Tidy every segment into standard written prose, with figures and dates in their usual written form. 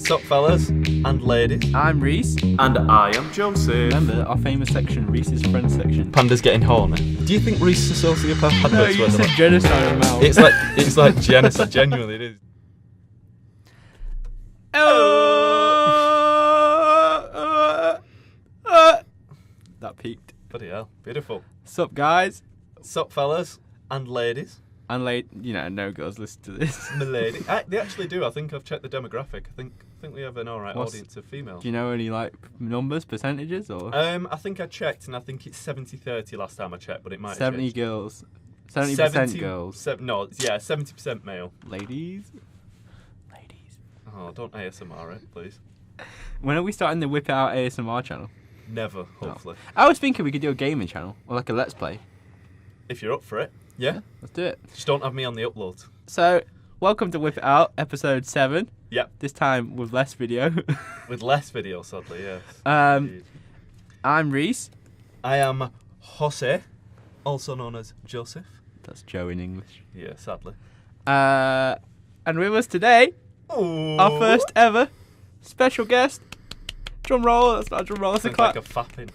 Sup fellas and ladies. I'm Reese. And I am Joseph. Remember our famous section, Reese's Friends section. Panda's getting horny. Do you think Reese is a sociopath? No, you said genocide on mouth. It's like genocide, genuinely it is. That peaked. Bloody hell, beautiful. Sup guys. Sup fellas and ladies. And no girls listen to this. Milady. They actually do. I think I've checked the demographic. I think we have an alright audience of females. Do you know any numbers, percentages, or? I think I checked, and I think it's 70-30 last time I checked, but it might have 70 changed. girls. 70% girls. 70% male. Ladies. Oh, don't ASMR it, please. When are we starting the Whip It Out ASMR channel? Never, hopefully. No. I was thinking we could do a gaming channel, or like a Let's Play. If you're up for it, yeah. Let's do it. Just don't have me on the upload. So, welcome to Whip It Out, episode 7. Yep. This time with less video. With less video, sadly, yes. I'm Reese. I am Jose, also known as Joseph. That's Joe in English. Yeah, sadly. And with us today, our first ever special guest. Drum roll. That's not a drum roll. That's a clap. Like a fapping.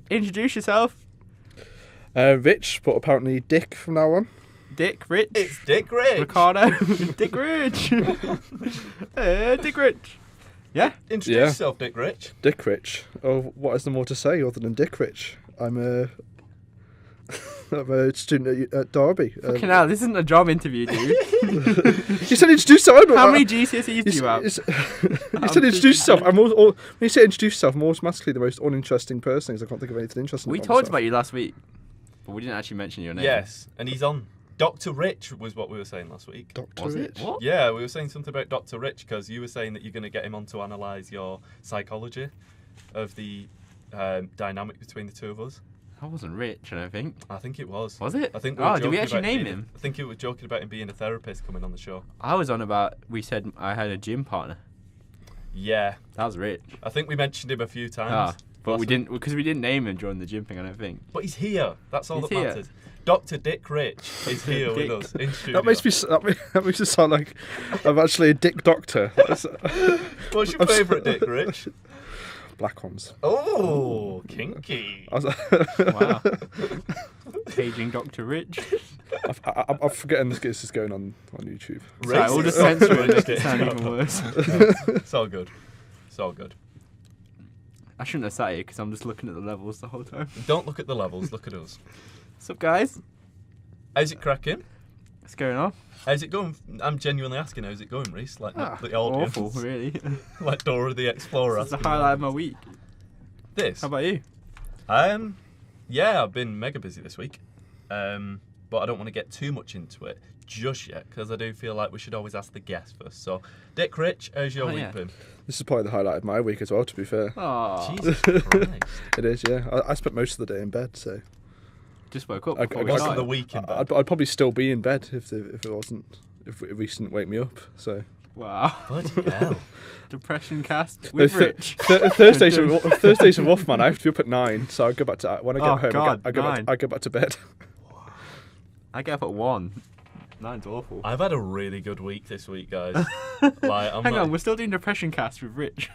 Introduce yourself. Rich, but apparently Dick from now on. Dick Rich. It's Dick Rich. Ricardo. Dick Rich. Dick Rich. Yeah. Introduce yourself, Dick Rich. Dick Rich. Oh, what is there more to say other than Dick Rich? I'm a student at Derby. Fucking hell, this isn't a job interview, dude. You said introduce yourself. How many GCSEs do you have? You said introduce yourself. When you say introduce yourself, I'm automatically the most uninteresting person because I can't think of anything interesting. We talked about you last week, but we didn't actually mention your name. Yes, and he's on. Dr. Rich was what we were saying last week. Dr. Rich? What? Yeah, we were saying something about Dr. Rich because you were saying that you're going to get him on to analyse your psychology of the dynamic between the two of us. I wasn't rich, I don't think. I think it was. Was it? I think. Did we actually name him? I think it was joking about him being a therapist coming on the show. I was on about. We said I had a gym partner. Yeah. That was rich. I think we mentioned him a few times. But we didn't because we didn't name him during the gym thing. I don't think. But he's here. That's all He's that here. matters. Dr. Dick Rich is here with us in studio. That makes it sound like I'm actually a dick doctor. What's your favourite Dick Rich? Black ones. Oh, kinky. Wow. Paging Dr. Rich. I'm forgetting this is going on YouTube. Sorry, we'll just censor it just to sound even worse. It's all good. It's all good. I shouldn't have sat here because I'm just looking at the levels the whole time. Don't look at the levels, look at us. What's up, guys? How's it cracking? What's going on? How's it going? I'm genuinely asking, how's it going, Reese? Like the audience. Awful, really. Like Dora the Explorer. This is the highlight of my week. This? How about you? Yeah, I've been mega busy this week. But I don't want to get too much into it just yet because I do feel like we should always ask the guest first. So, Dick Rich, how's your week been? This is probably the highlight of my week as well, to be fair. Oh, Jesus Christ. It is, yeah. I spent most of the day in bed, so... Just woke up. I Before we got Most of started. the week in bed. I'd probably still be in bed if Reese didn't wake me up, so... Wow. Bloody hell. Depression cast with Rich. Thursdays are rough, man. I have to be up at 9, so I go back to... When I get home, God, I go back to bed. I get up at 1. 9's awful. I've had a really good week this week, guys. Hang on, we're still doing Depression cast with Rich.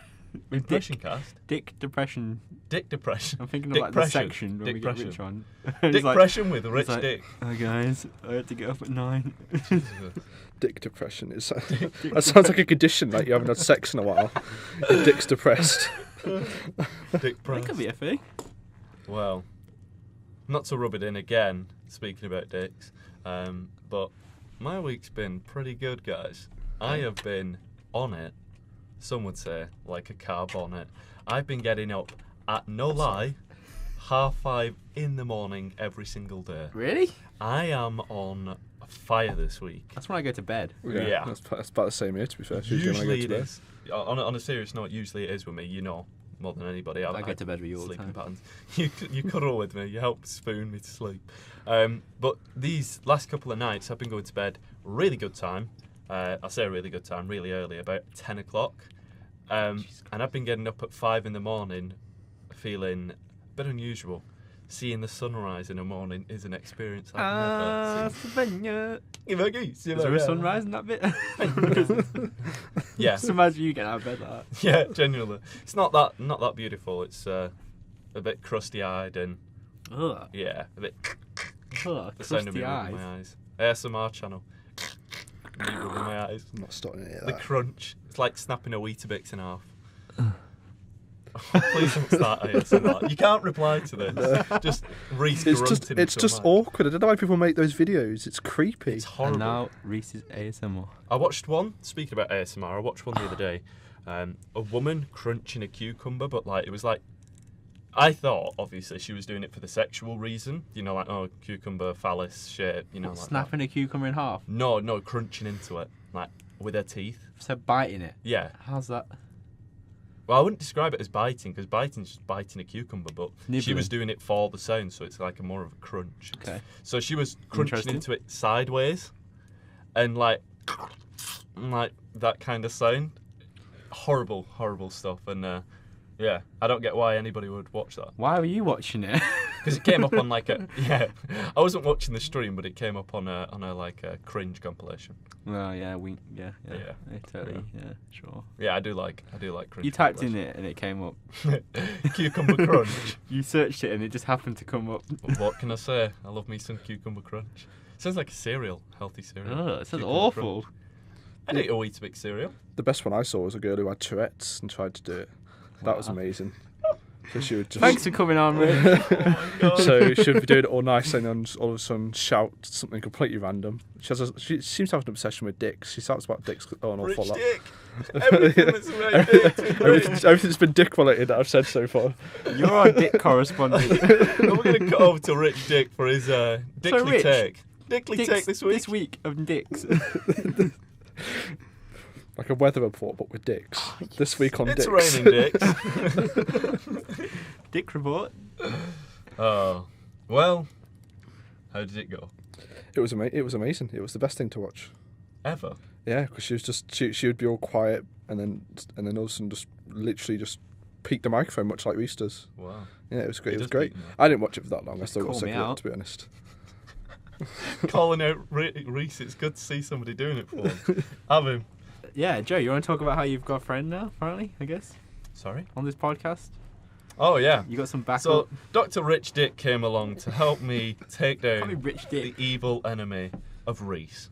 With Depression cast? Dick Depression. Dick Depression. I'm thinking of Dick like Pression. the section when Dick we get Pression. Rich on. Dick Depression with Rich like, Dick. Hi guys, I had to get up at 9. Dick depression. That sounds like a condition, like you haven't had sex in a while. Your dick's depressed. Dick That Press. could be a thing. Well, not to rub it in again, speaking about dicks, but my week's been pretty good, guys. I have been on it, some would say, like a car bonnet. I've been getting up at, no lie, 5:30 in the morning every single day. Really? I am on fire this week. That's when I go to bed. Yeah. That's about the same here, to be fair. It's usually when I Usually go it to bed. is. On a serious note, usually it is with me, you know, more than anybody. I go to bed with you all the sleeping time. patterns. You cuddle with me, you help spoon me to sleep. But these last couple of nights, I've been going to bed really good time. I say a really good time, really early, about 10 o'clock. And I've been getting up at 5 in the morning, feeling a bit unusual. Seeing the sunrise in the morning is an experience I've never seen. Is there a sunrise in that bit? Yeah. Just imagine you get out of bed like that. Yeah, genuinely. It's not that beautiful. It's a bit crusty-eyed and Ugh. yeah, a bit. Ugh, The sound of me crusty rubbing my eyes. eyes. ASMR channel. Me rubbing my eyes. I'm not starting to hear The that. crunch. It's like snapping a Weetabix in half. Please don't start ASMR. You can't reply to this. Just Reese grunting. It's just awkward. I don't know why people make those videos. It's creepy. It's horrible. And now Reese's ASMR. I watched one. Speaking about ASMR, I watched one the other day. A woman crunching a cucumber, but like it was like. I thought, obviously, she was doing it for the sexual reason. You know, like, oh, cucumber, phallus, shape, you know, like Snapping a cucumber in half. No, crunching into it, like, with her teeth. So biting it. Yeah. How's that? Well, I wouldn't describe it as biting, because biting's just biting a cucumber, but she Nibbling. was doing it for the sound, so it's like a more of a crunch. Okay. So she was crunching Interesting. into it sideways, and like that kind of sound. Horrible, horrible stuff, and yeah, I don't get why anybody would watch that. Why were you watching it? Because it came up on like a I wasn't watching the stream, but it came up on a like a cringe compilation. Well, yeah, yeah, totally, yeah, sure. Yeah, I do like cringe. You typed in it and it came up. Cucumber crunch. You searched it and it just happened to come up. What can I say? I love me some cucumber crunch. Sounds like a cereal, healthy cereal. Oh, it sounds Cucumber awful. crunch. I ate a Weetabix cereal. The best one I saw was a girl who had Tourette's and tried to do it. That was Wow. amazing. So she would just. Thanks for coming on, Rich. So she would be doing it all nice and then all of a sudden shout something completely random. She seems to have an obsession with dicks. She shouts about dicks an awful Rich lot. dick. Everything that's about dick. Everything's been dick related that I've said so far. You're our dick correspondent. And we're going to cut over to Rich Dick for his Dickly Rich, take. Dickly Dicks take this week. This week of dicks. Like a weather report, but with dicks. This week on It's dicks. raining dicks. Dick report. Oh, well, how did it go? It was amazing. It was the best thing to watch. Ever? Yeah, because she was just she would be all quiet and then all of a sudden just literally just peek the microphone much like Reese does. Wow. Yeah, it was great. He It was does great. peek them. I didn't watch it for that long. I Just still got call sick me of it, out. to be honest. Calling out Reese, it's good to see somebody doing it for him. Have him. Yeah, Joe, you want to talk about how you've got a friend now, apparently, I guess, Sorry? on this podcast? Oh, yeah. You got some backup. So, Dr. Rich Dick came along to help me take Call me down Rich the Dick. evil enemy of Reese.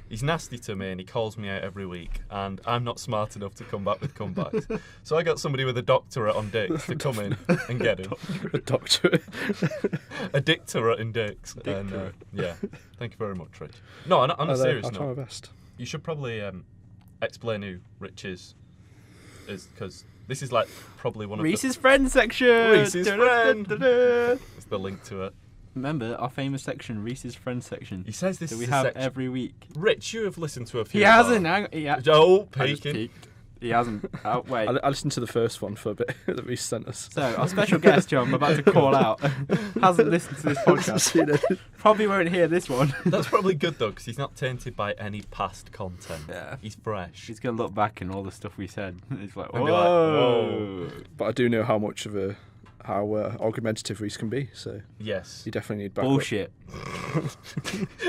He's nasty to me and he calls me out every week, and I'm not smart enough to come back with comebacks. So I got somebody with a doctorate on dicks to come in and get him. A doctor. A dictorate in dicks. And yeah, thank you very much, Rich. No, on a serious I'll try my note, best. you should probably explain who Rich is because this is like probably one of Reese's friend section. Reese's friend. Da-da-da-da-da. It's the link to it. Remember our famous section, Reese's friend section, He says this that is we a have section. every week. Rich, you have listened to a few. He of hasn't. our- Oh, Oh, I just peeking. peeked. He hasn't. Oh, wait. I listened to the first one for a bit that Reese sent us. So our special guest, who I'm about to call out, hasn't listened to this podcast. Seen it. Probably won't hear this one. That's probably good though, because he's not tainted by any past content. Yeah. He's fresh. He's gonna look back and all the stuff we said. He's like, And whoa. be like, whoa. But I do know how much of how argumentative Reese can be, so Yes. you definitely need backup. Bullshit.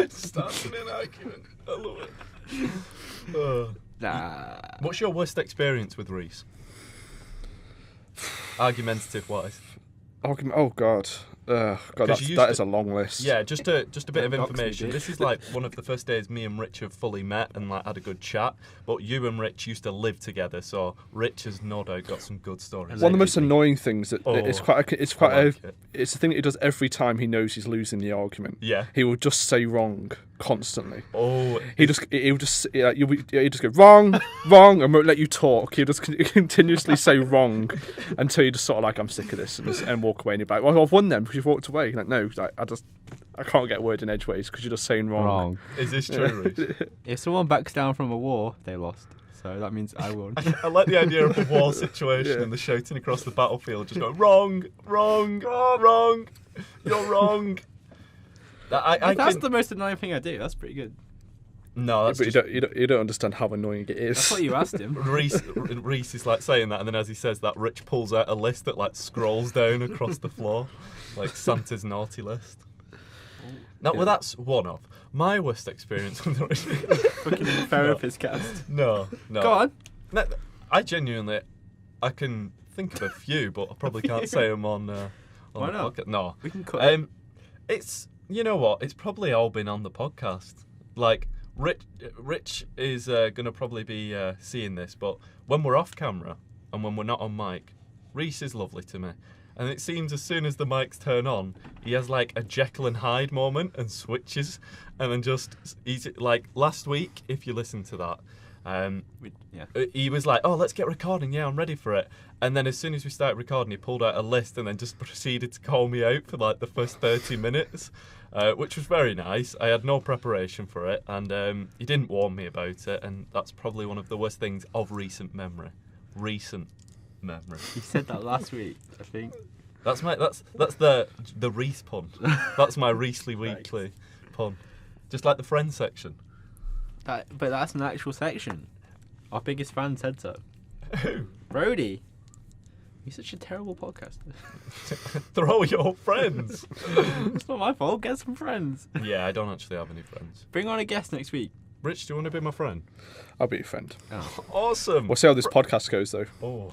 Starting an argument. I love it. Nah. What's your worst experience with Reese? Argumentative wise. Oh God. God, 'Cause you used that to- is a long list. Yeah, just a bit of Don't dox me, information. bitch. This is like one of the first days me and Rich have fully met and like had a good chat. But you and Rich used to live together, so Rich has no doubt got some good stories. One of the most Allegedly. annoying things that it's Oh, quite I like it. it's the thing that he does every time he knows he's losing the argument. Yeah. He will just say wrong constantly. Oh, He'll just go wrong, and won't let you talk. He'll just continuously say wrong until you just sort of like, I'm sick of this, and walk away. And you're like, well, I've won then because you've walked away. You're like, no, like, I can't get a word in edgeways because you're just saying wrong. Wrong. is this true, Reese? If someone backs down from a war, they lost. So that means I won. I like the idea of a war situation Yeah. and the shouting across the battlefield, just going wrong, wrong, wrong, you're wrong. That's the most annoying thing I do. That's pretty good. No, that's But just you don't understand how annoying it is. That's what you asked him. Reese is like saying that, and then as he says that, Rich pulls out a list that like scrolls down across the floor, like Santa's naughty list. No, well, that's one of my worst experience with the Fucking therapist cast. No. Go on. No, I can think of a few, but I probably can't say them on Why the not? podcast. No. We can cut it. It's, you know what, it's probably all been on the podcast. Like, Rich is going to probably be seeing this, but when we're off camera and when we're not on mic, Reese is lovely to me. And it seems as soon as the mics turn on, he has like a Jekyll and Hyde moment and switches. And then he's like, last week, if you listen to that, he was like, oh, let's get recording. Yeah, I'm ready for it. And then as soon as we started recording, he pulled out a list and then just proceeded to call me out for like the first 30 minutes, which was very nice. I had no preparation for it, and he didn't warn me about it. And that's probably one of the worst things of recent memory. You said that last week, I think. That's the Reese pun. That's my Reesely Weekly pun. Just like the Friends section. But that's an actual section. Our biggest fan said so. Who? Brodie. You're such a terrible podcaster. They're all your friends. It's not my fault. Get some friends. Yeah, I don't actually have any friends. Bring on a guest next week. Rich, do you want to be my friend? I'll be your friend. Oh. Awesome. We'll see how this podcast goes, though. Oh.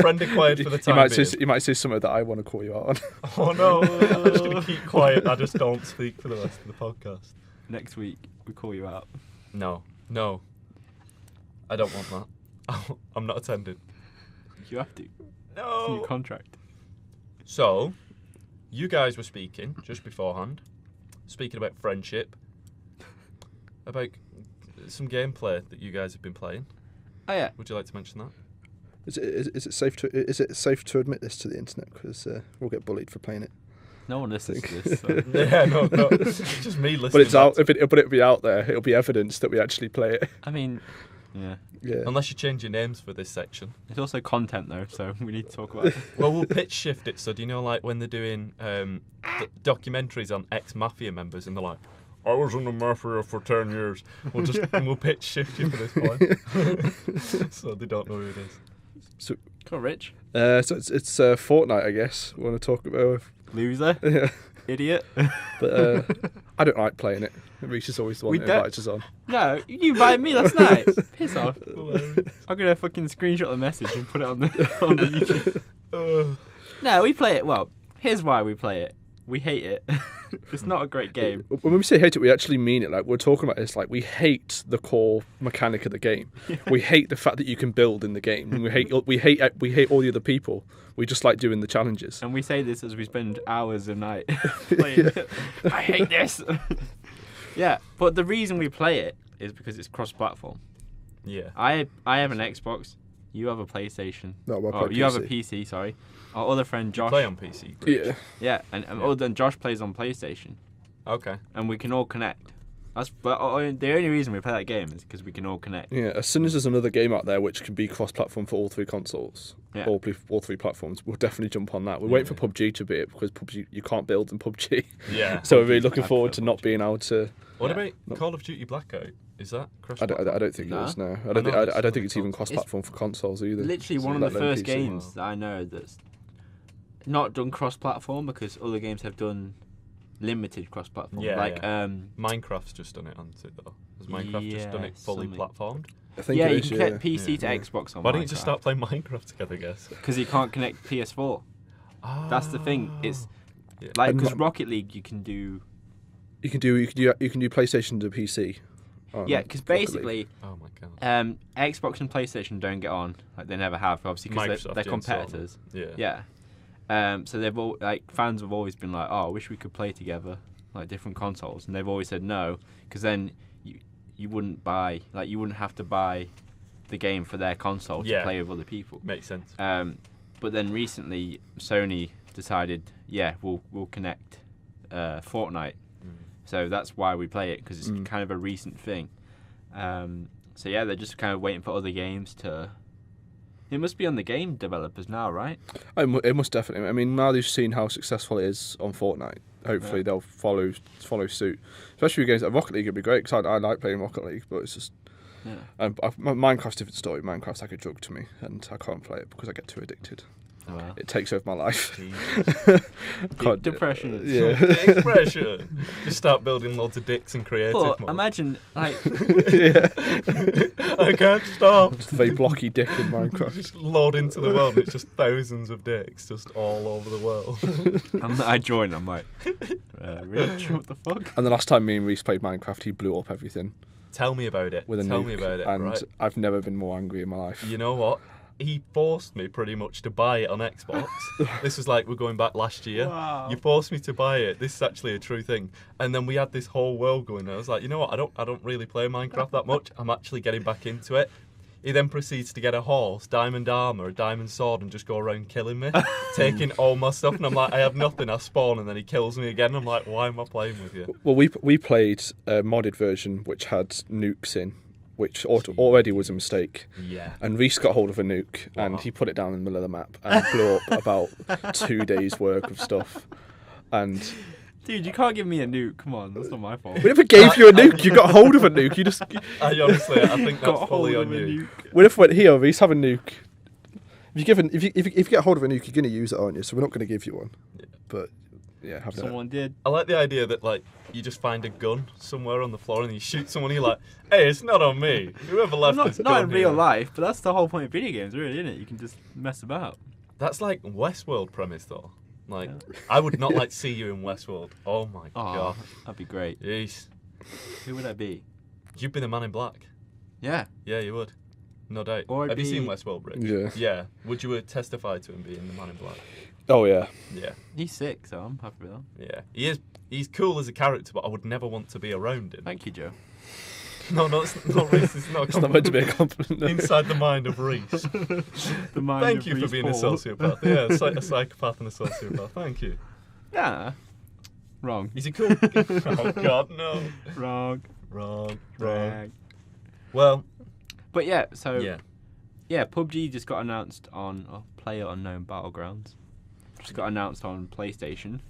Friend acquired for the time being. You might say something that I want to call you out on. Oh no, I'm just going to keep quiet. I just don't speak for the rest of the podcast. Next week, we call you out. No. I don't want that. I'm not attending. You have to. No. It's in your contract. So, you guys were speaking just beforehand, speaking about friendship, about some gameplay that you guys have been playing. Oh yeah. Would you like to mention that? Is it safe to admit this to the internet? Because we'll get bullied for playing it. No one listens to this. So. Yeah, no, it's just me listening. But it's out. But it'll be out there. It'll be evidence that we actually play it. I mean, yeah. Unless you change your names for this section. It's also content though, so we need to talk about it. Well, we'll pitch shift it. So do you know, like when they're doing documentaries on ex-mafia members, and they're like, I was in the mafia for 10 years. We'll pitch shift you for this point, so they don't know who it is. So, come on, Rich. So it's FORTNITE, I guess. We want to talk about Loser. Yeah. Idiot. But I don't like playing it. Reese is always the one that invites us on. No, you invited me last night. Piss off. I'm gonna fucking screenshot the message and put it on the YouTube. No, we play it. Well, here's why we play it. We hate it. It's not a great game. When we say hate it, we actually mean it. Like, we're talking about this, like, we hate the core mechanic of the game. Yeah. We hate the fact that you can build in the game. And we hate all the other people. We just like doing the challenges. And we say this as we spend hours a night playing it. I hate this. Yeah, but the reason we play it is because it's cross-platform. Yeah. I have an Xbox. You have a PlayStation. No, you have a PC. Sorry. Our other friend Josh. You play on PC. Rich. Yeah. Yeah, and other than Josh plays on PlayStation. Okay. And we can all connect. The only reason we play that game is because we can all connect. Yeah. As soon as there's another game out there which can be cross-platform for all three consoles, all three platforms, we'll definitely jump on that. We're waiting for PUBG to be it because PUBG you can't build in PUBG. Yeah. So we're really looking forward to not being able to. What about Call of Duty Blackout? Is that cross-platform? I don't think it is. No, I don't think it's even cross-platform for consoles either. Literally one of the first games that I know that's not done cross-platform because other games have done limited cross-platform. Yeah, like Minecraft's just done it, hasn't it? Though has Minecraft just done it fully platformed? I think you can connect PC to Xbox on. Why don't you just start playing Minecraft together, guys? Because you can't connect PS4. That's the thing. It's Yeah. like because Rocket League you can do. You can do PlayStation to PC. Yeah, because basically, oh my god, Xbox and PlayStation don't get on, like they never have, obviously, because they're competitors. Yeah. So they've all fans have always been like, oh, I wish we could play together, like different consoles, and they've always said no, because then you wouldn't have to buy the game for their console to play with other people. Makes sense. But then recently, Sony decided, we'll connect FORTNITE. So that's why we play it, because it's kind of a recent thing. So yeah, they're just kind of waiting for other games to. It must be on the game developers now, right? It must definitely. I mean, now they've seen how successful it is on FORTNITE. Hopefully they'll follow suit. Especially with games like Rocket League would be great, because I like playing Rocket League, but it's just. Yeah. Minecraft's a different story. Minecraft's like a drug to me, and I can't play it because I get too addicted. Wow. It takes over my life. Deep depression. Yeah. Depression. Just start building loads of dicks and creative But mode. imagine, like, Yeah. I can't stop. Just a very blocky dick in Minecraft. Just load into the world. It's just thousands of dicks just all over the world. I join. I'm like, Rich, what the fuck? And the last time me and Reese played Minecraft, he blew up everything Tell me about it. with a Tell nuke. me about it. And Right. I've never been more angry in my life. You know what? He forced me pretty much to buy it on Xbox. This was like we're going back last year. Wow. You forced me to buy it. This is actually a true thing. And then we had this whole world going. I was like, you know what? I don't really play Minecraft that much. I'm actually getting back into it. He then proceeds to get a horse, diamond armor, a diamond sword, and just go around killing me, taking all my stuff. And I'm like, I have nothing. I spawn, and then he kills me again. I'm like, why am I playing with you? Well, we played a modded version which had nukes in, which already was a mistake. Yeah. And Reese got hold of a nuke and Wow. he put it down in the middle of the map and blew up about 2 days' work of stuff. And Dude, you can't give me a nuke. Come on, that's not my fault. we never gave you a nuke. You got hold of a nuke. You just I think Got that's fully hold on of a you. nuke. we never went here. Reese, have a nuke. If you get hold of a nuke, you're going to use it, aren't you? So we're not going to give you one. Yeah. But yeah, have that. Someone did. I like the idea that like you just find a gun somewhere on the floor and you shoot someone. And you're like, hey, it's not on me. Whoever left this Not gun in real here. life, but that's the whole point of video games, really, isn't it? You can just mess about. That's like Westworld premise though. Like, I would not like to see you in Westworld. Oh my Oh, god. that'd be great. Jeez. Who would I be? You'd be the Man in Black. Yeah. Yeah, you would. No doubt. Or I'd Have you seen be- Westworld, Rich? Yeah. Yeah. Would you testify to him being the Man in Black? Oh yeah. Yeah. He's sick, so I'm happy with that. Yeah. He is. He's cool as a character, but I would never want to be around him. Thank you, Joe. No, it's not Reese. It's not. A It's not meant to be a compliment. no. Inside the mind of Reese. The mind Thank of you for Reese being Paul. a sociopath. Yeah, a psychopath and a sociopath. Thank you. Yeah. Wrong. Is he cool? Oh God, no. Wrong. Wrong. Drag. Well, But yeah, so yeah. PUBG just got announced on PlayerUnknown Battlegrounds. Just got announced on PlayStation.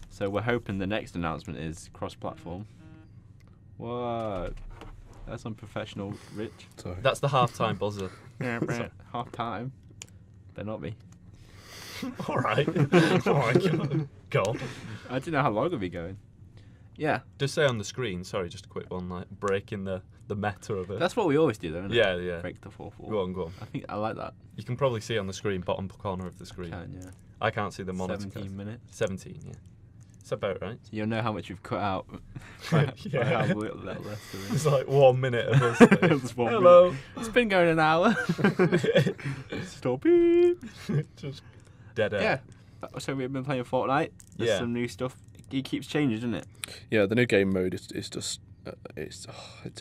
So we're hoping the next announcement is cross-platform. What? That's unprofessional, Rich. Sorry. That's the half-time buzzer. Half time. Better not be. All right. Oh my God. Go on. I don't know how long it'll be going. Yeah, Just say on the screen. Sorry, just a quick one. Like breaking the meta of it. that's what we always do, though, isn't it? Yeah. Break the fourth wall. Go on, go on. I think I like that. You can probably see on the screen, bottom corner of the screen. Can, yeah. I can't see the monitor. 17 minutes. 17, yeah. It's about right. So you'll know how much you've cut out. by Yeah. how little less there is. It's like 1 minute of us. like, Just 1 Hello. minute. It's been going an hour. Stop it. Just dead air. Yeah. So we've been playing Fortnite. There's Yeah. some new stuff. It keeps changing, doesn't it? Yeah, the new game mode is just it's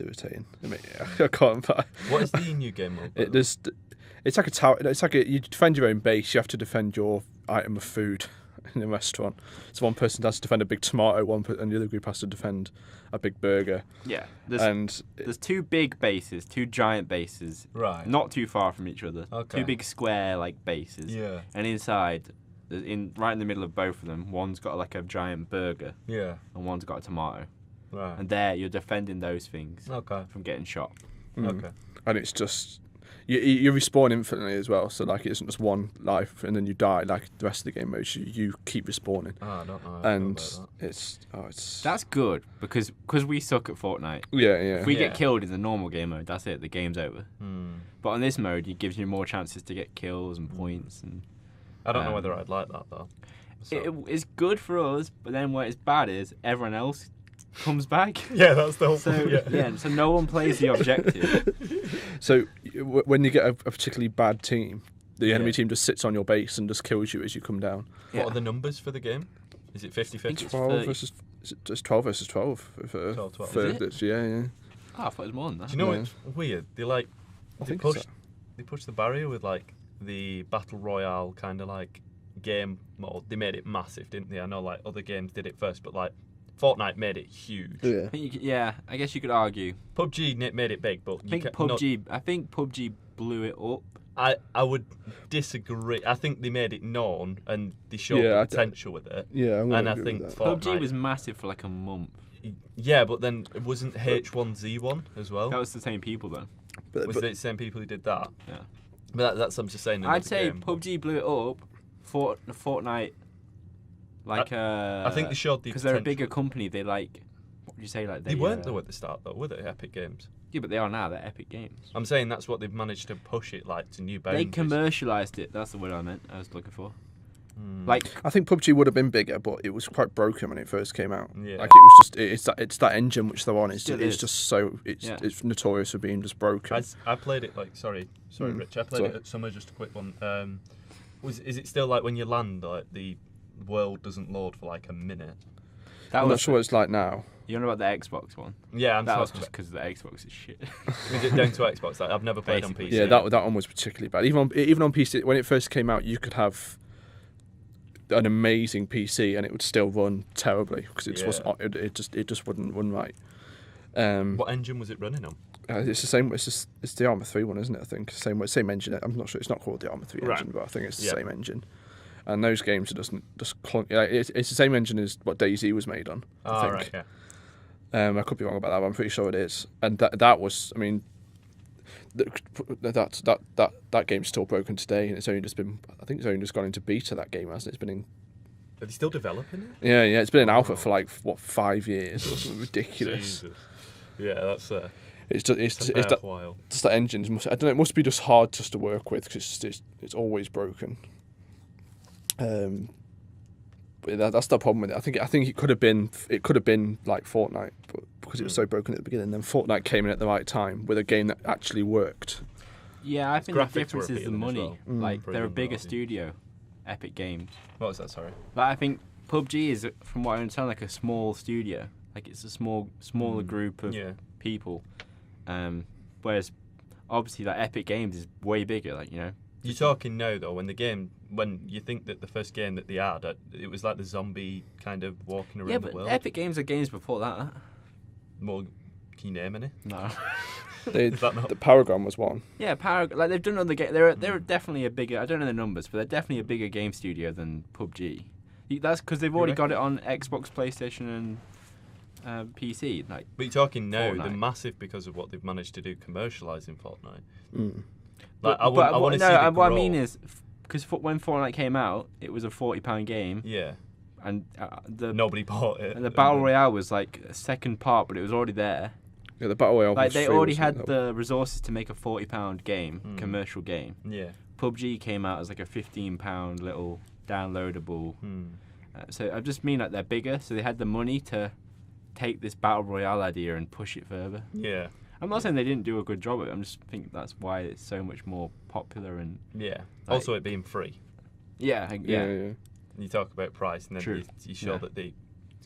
irritating. I mean, I can't. What is the new game mode? by the way? It's like a tower. It's like you defend your own base. You have to defend your item of food in a restaurant. So one person has to defend a big tomato, and the other group has to defend a big burger. Yeah. There's two big bases, two giant bases, Right. not too far from each other. Okay. Two big square like bases. Yeah. And inside, right in the middle of both of them, one's got like a giant burger Yeah. and one's got a tomato. Right. And there, you're defending those things Okay. from getting shot. Okay. And it's just you respawn infinitely as well. So like it isn't just one life and then you die like the rest of the game modes. You keep respawning, Oh, I don't know. and about it's That's good because we suck at Fortnite. yeah. If we Yeah. get killed in the normal game mode, that's it. The game's over. that. But on this mode, it gives you more chances to get kills and points. And I don't know whether I'd like that though. So. it's good for us, but then what is bad is everyone else comes back. Yeah, that's the whole So thing. so no one plays the objective. So when you get a particularly bad team, the enemy Yeah. team just sits on your base and just kills you as you come down. What are the numbers for the game? Is it 50-50? think it's 12 30. versus it's 12 versus 12 for 12. Is for it? this, yeah. Oh, I thought it was more than that. Do you know Yeah. what's weird? They think push so. they push the barrier with like the battle royale kind of like game mode. They made it massive, didn't they? I know like other games did it first, but like Fortnite made it huge. Yeah. I guess you could argue. PUBG made it big, but I think PUBG blew it up. I would disagree. I think they made it known and they showed Yeah, the potential with it. Yeah, I'm And gonna I agree think with that. Fortnite, PUBG was massive for like a month. yeah, but then it wasn't H1Z1 as well. That was the same people though. But Was it the same people who did that? Yeah. But that's I'm just saying. I'd say game. PUBG blew it up. Fortnite, like I think they showed the because they're a potential. bigger company. They like what would you say like They weren't though at the start though, were they? Epic Games. Yeah, but they are now. They're Epic Games. I'm saying that's what they've managed to push it like to new They boundaries. commercialized it. That's the word I meant. I was looking for. Hmm. Like I think PUBG would have been bigger, but it was quite broken when it first came out. Yeah. Like it was just it's that engine which they're on. It's Still it's is. just so Yeah. it's notorious for being just broken. I played it like sorry, Rich. I played Sorry. it at summer. Just a quick one. Is it still like when you land, like the world doesn't load for like a minute? that I'm not was. sure what it's like now. You know about the Xbox one? Yeah, I'm That was talking just because the Xbox is shit. Is it down to Xbox? Like, I've never played on Basically. PC. Yeah, that one was particularly bad. Even on PC when it first came out, you could have an amazing PC and it would still run terribly because it just wouldn't run right. What engine was it running on? It's the same. It's the Arma 3 one, isn't it? I think same engine. I'm not sure. It's not called the Arma 3 Right. engine, but I think it's the Yeah. same engine. And those games are just it's the same engine as what DayZ was made on. I think. Right, yeah. I could be wrong about that, but I'm pretty sure it is. And that was, I mean, that game's still broken today, and it's only just been. I think it's only just gone into beta. That game hasn't it? It's been in. Are they still developing it? Yeah, it's been in alpha for like 5 years. Or something ridiculous. Jesus. Yeah, that's It's just it's a that while. just that engine. I don't know. It must be just hard just to work with because it's always broken. But that's the problem with it. I think it could have been like Fortnite, but because it was so broken at the beginning, then Fortnite came in at the right time with a game that actually worked. Yeah, I think Graphics the difference were is the appealing as money. well. Like For they're a them, bigger aren't they? studio, Epic Games. What was that? Sorry. But I think PUBG is, from what I understand, like a small studio. Like it's a smaller group of Yeah. people. Whereas obviously like Epic Games is way bigger. Like You're talking now though when you think that the first game that they had, it was like the zombie kind of walking around yeah, the but world. Epic Games are games before that. More, can you name any? No. Is that not? The Paragon was one. Yeah, like they've done other games. They're definitely a bigger. I don't know the numbers, but they're definitely a bigger game studio than PUBG. That's because they've already got it on Xbox, PlayStation, and PC. Like, But you're talking now, they're Fortnite. massive because of what they've managed to do commercialising Fortnite. Mm. Like, I want to see the what I growth. mean is, because when Fortnite came out, it was a £40 game, Yeah, and nobody bought it. and the Battle Royale was like a second part, but it was already there. Yeah, the Battle Royale. Like was they free, already wasn't had it? the resources to make a £40 game, commercial game. Yeah. PUBG came out as like a £15 little downloadable. Hmm. So I just mean like they're bigger, so they had the money to take this Battle Royale idea and push it further. Yeah. I'm not saying they didn't do a good job of it. I'm just thinking that's why it's so much more popular and Yeah. Like- Also, it being free. yeah. You talk about price, and then True. you show Yeah. that they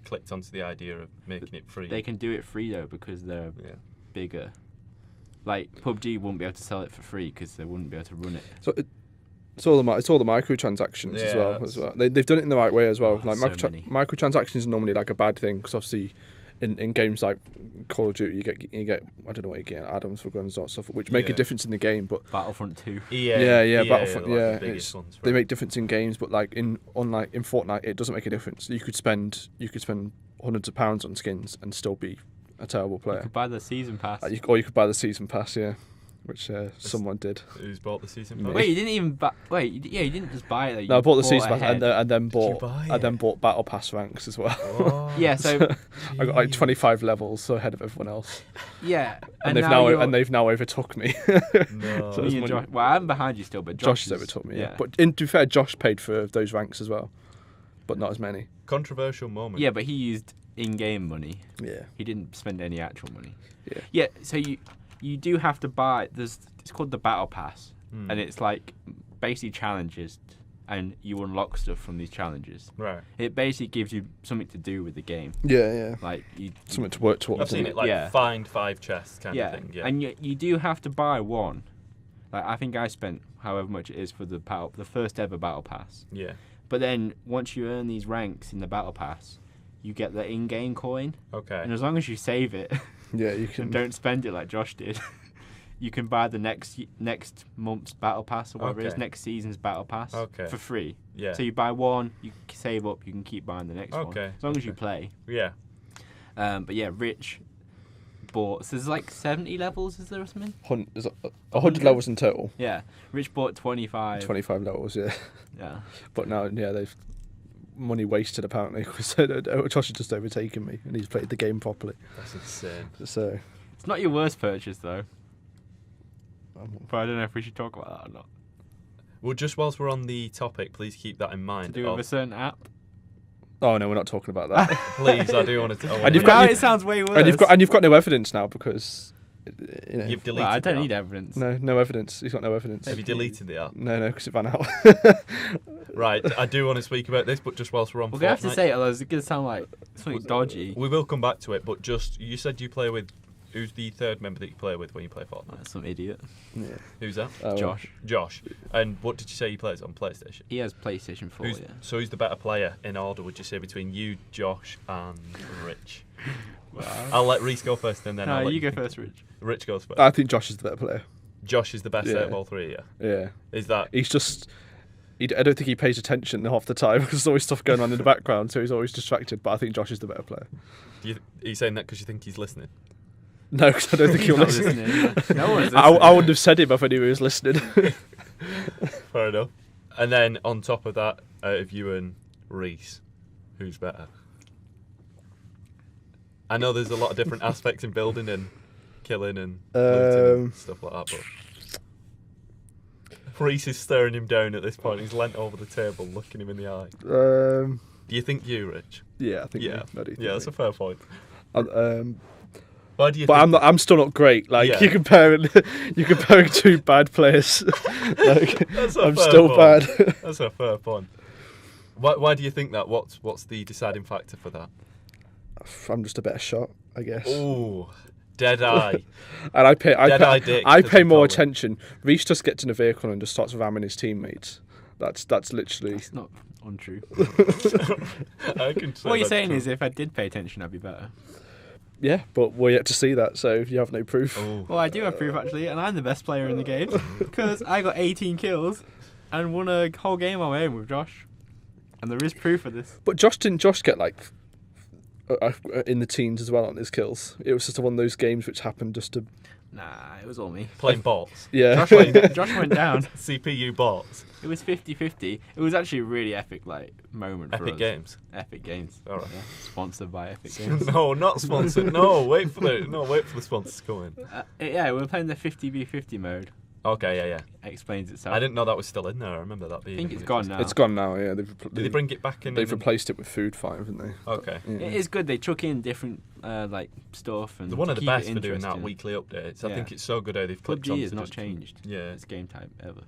clicked onto the idea of making it free. They can do it free though because they're Yeah. bigger. Like PUBG wouldn't be able to sell it for free because they wouldn't be able to run it. So it's all the microtransactions as Yeah, well. that's- They've done it in the right way as well. Oh, Like so microtransactions are normally like a bad thing because obviously in games like Call of Duty you get I don't know what you get, atoms for guns or stuff, which make a Yeah. difference in the game. But Battlefront 2. yeah, EA Battlefront, are like yeah, the biggest ones for they it. make difference in games. But like in Fortnite, it doesn't make a difference. You could spend hundreds of pounds on skins and still be a terrible You player. could buy the season pass. Or you could buy the season pass, which someone did. Who's bought the season Me. pass? Wait, you didn't even buy. Wait, you didn't just buy it. Like, No, you I bought the season pass ahead. and then Did you bought buy and then it? bought Battle Pass ranks as well. What? Yeah, so I got like 25 levels, so ahead of everyone else, yeah, and they've now overtook me. No. So me it's and money- Josh, well, I'm behind you still, but Josh Josh has is- overtook me. Yeah, but to be fair, Josh paid for those ranks as well, but not as many. Controversial moment. yeah, but he used in-game money. Yeah, He didn't spend any actual money. Yeah. Yeah. So you do have to buy. It's called the Battle Pass, Hmm. and it's like basically challenges, and you unlock stuff from these challenges. Right. It basically gives you something to do with the game. yeah, Like you. something to work towards. I've seen isn't it like Yeah. find 5 chests kind Yeah, of thing. Yeah. and you do have to buy one. Like I think I spent however much it is for the first ever Battle Pass. Yeah. But then once you earn these ranks in the Battle Pass, you get the in-game coin, Okay. and as long as you save it Yeah, you and can. don't spend it like Josh did, you can buy the next month's Battle Pass or whatever it is, Okay. next season's Battle Pass Okay. for free. Yeah. So you buy one, you save up, you can keep buying the next one Okay, as long as you okay. play. Yeah. But yeah, Rich bought. So there's like 70 levels, is there or something? There's 100 levels in total. Yeah. Rich bought 25. 25 levels, yeah. Yeah. But now, yeah, they've money wasted apparently because Josh has just overtaken me and he's played the game properly. That's insane. So It's not your worst purchase though. But I don't know if we should talk about that or not. Well, just whilst we're on the topic, please keep that in To mind. do with a certain app. oh no, we're not talking about that. Please, I do want to. And you've got- Now it sounds way worse. and you've got no evidence now because you know, You've deleted. Well, I don't the need app. evidence. no evidence. He's got no evidence. Have you deleted the app? No, because it ran out. Right, I do want to speak about this, but just whilst we're on We're going to have to Fortnite, say it, otherwise it's going to sound like something dodgy. we will come back to it. But just, you said you play with. Who's the third member that you play with when you play Fortnite? That's some idiot. Yeah. Who's that? Josh. Josh. And what did you say he plays on PlayStation? He has PlayStation 4, yeah. So who's the better player in order, would you say, between you, Josh, and Rich? Wow. I'll let Reese go first and then I'll No, let you go think. first, Rich. Rich goes first. I think Josh is the better player. Josh is the best out of Yeah. all three, yeah? Yeah. Is that... He's just. I don't think he pays attention half the time because there's always stuff going on in the background, so he's always distracted. But I think Josh is the better player. Are you saying that because you think he's listening? No, because I don't think he'll Not listen. listening. No one's I listening. wouldn't have said him if I knew he was listening. Fair enough. And then on top of that, out of you and Reese, who's better? I know there's a lot of different aspects in building and killing and looting and stuff like that, but Reese is staring him down at this point. He's leant over the table, looking him in the eye. um, Do you think you, Rich? yeah, I think. Yeah, I do think yeah, that's a fair point. But Why do you? think I'm not. I'm still not great. Like Yeah. you're comparing two bad players. Like, That's a I'm fair still point. bad. That's a fair point. Why do you think that? What's the deciding factor for that? I'm just a better shot, I guess. Ooh, dead eye. And I Dead-eye dick, I as pay we more call it. attention. Reese just gets in a vehicle and just starts ramming his teammates. That's literally. It's not untrue. I can say What you're that's saying true. is if I did pay attention, I'd be better. Yeah, but we're yet to see that, so you have no proof. Oh. Well, I do have proof actually, and I'm the best player in the game because I got 18 kills and won a whole game on my own with Josh. And there is proof of this. But didn't Josh get like in the teens as well on his kills? It was just one of those games which happened just to. Nah, it was all me. Playing bots. Yeah. Josh went down. CPU bots. It was 50-50. It was actually a really epic moment for Epic us. Games. Epic Games. All right. Yeah. Sponsored by Epic Games. No, not sponsored. No, wait for the sponsors to come in. Yeah, we were playing the 50v50 mode. Okay, yeah. It explains itself. I didn't know that was still in there. I remember that being. I think it's gone now. It's gone now. Yeah, Did they bring it back in? They've replaced it with Food Fight, haven't they? Okay. Yeah. It is good. They chuck in different like stuff and They're one of the keep it best for doing that interesting. weekly updates. I Yeah. think it's so good how they've clicked on PUBG to has not just- changed. Yeah. Its game type ever.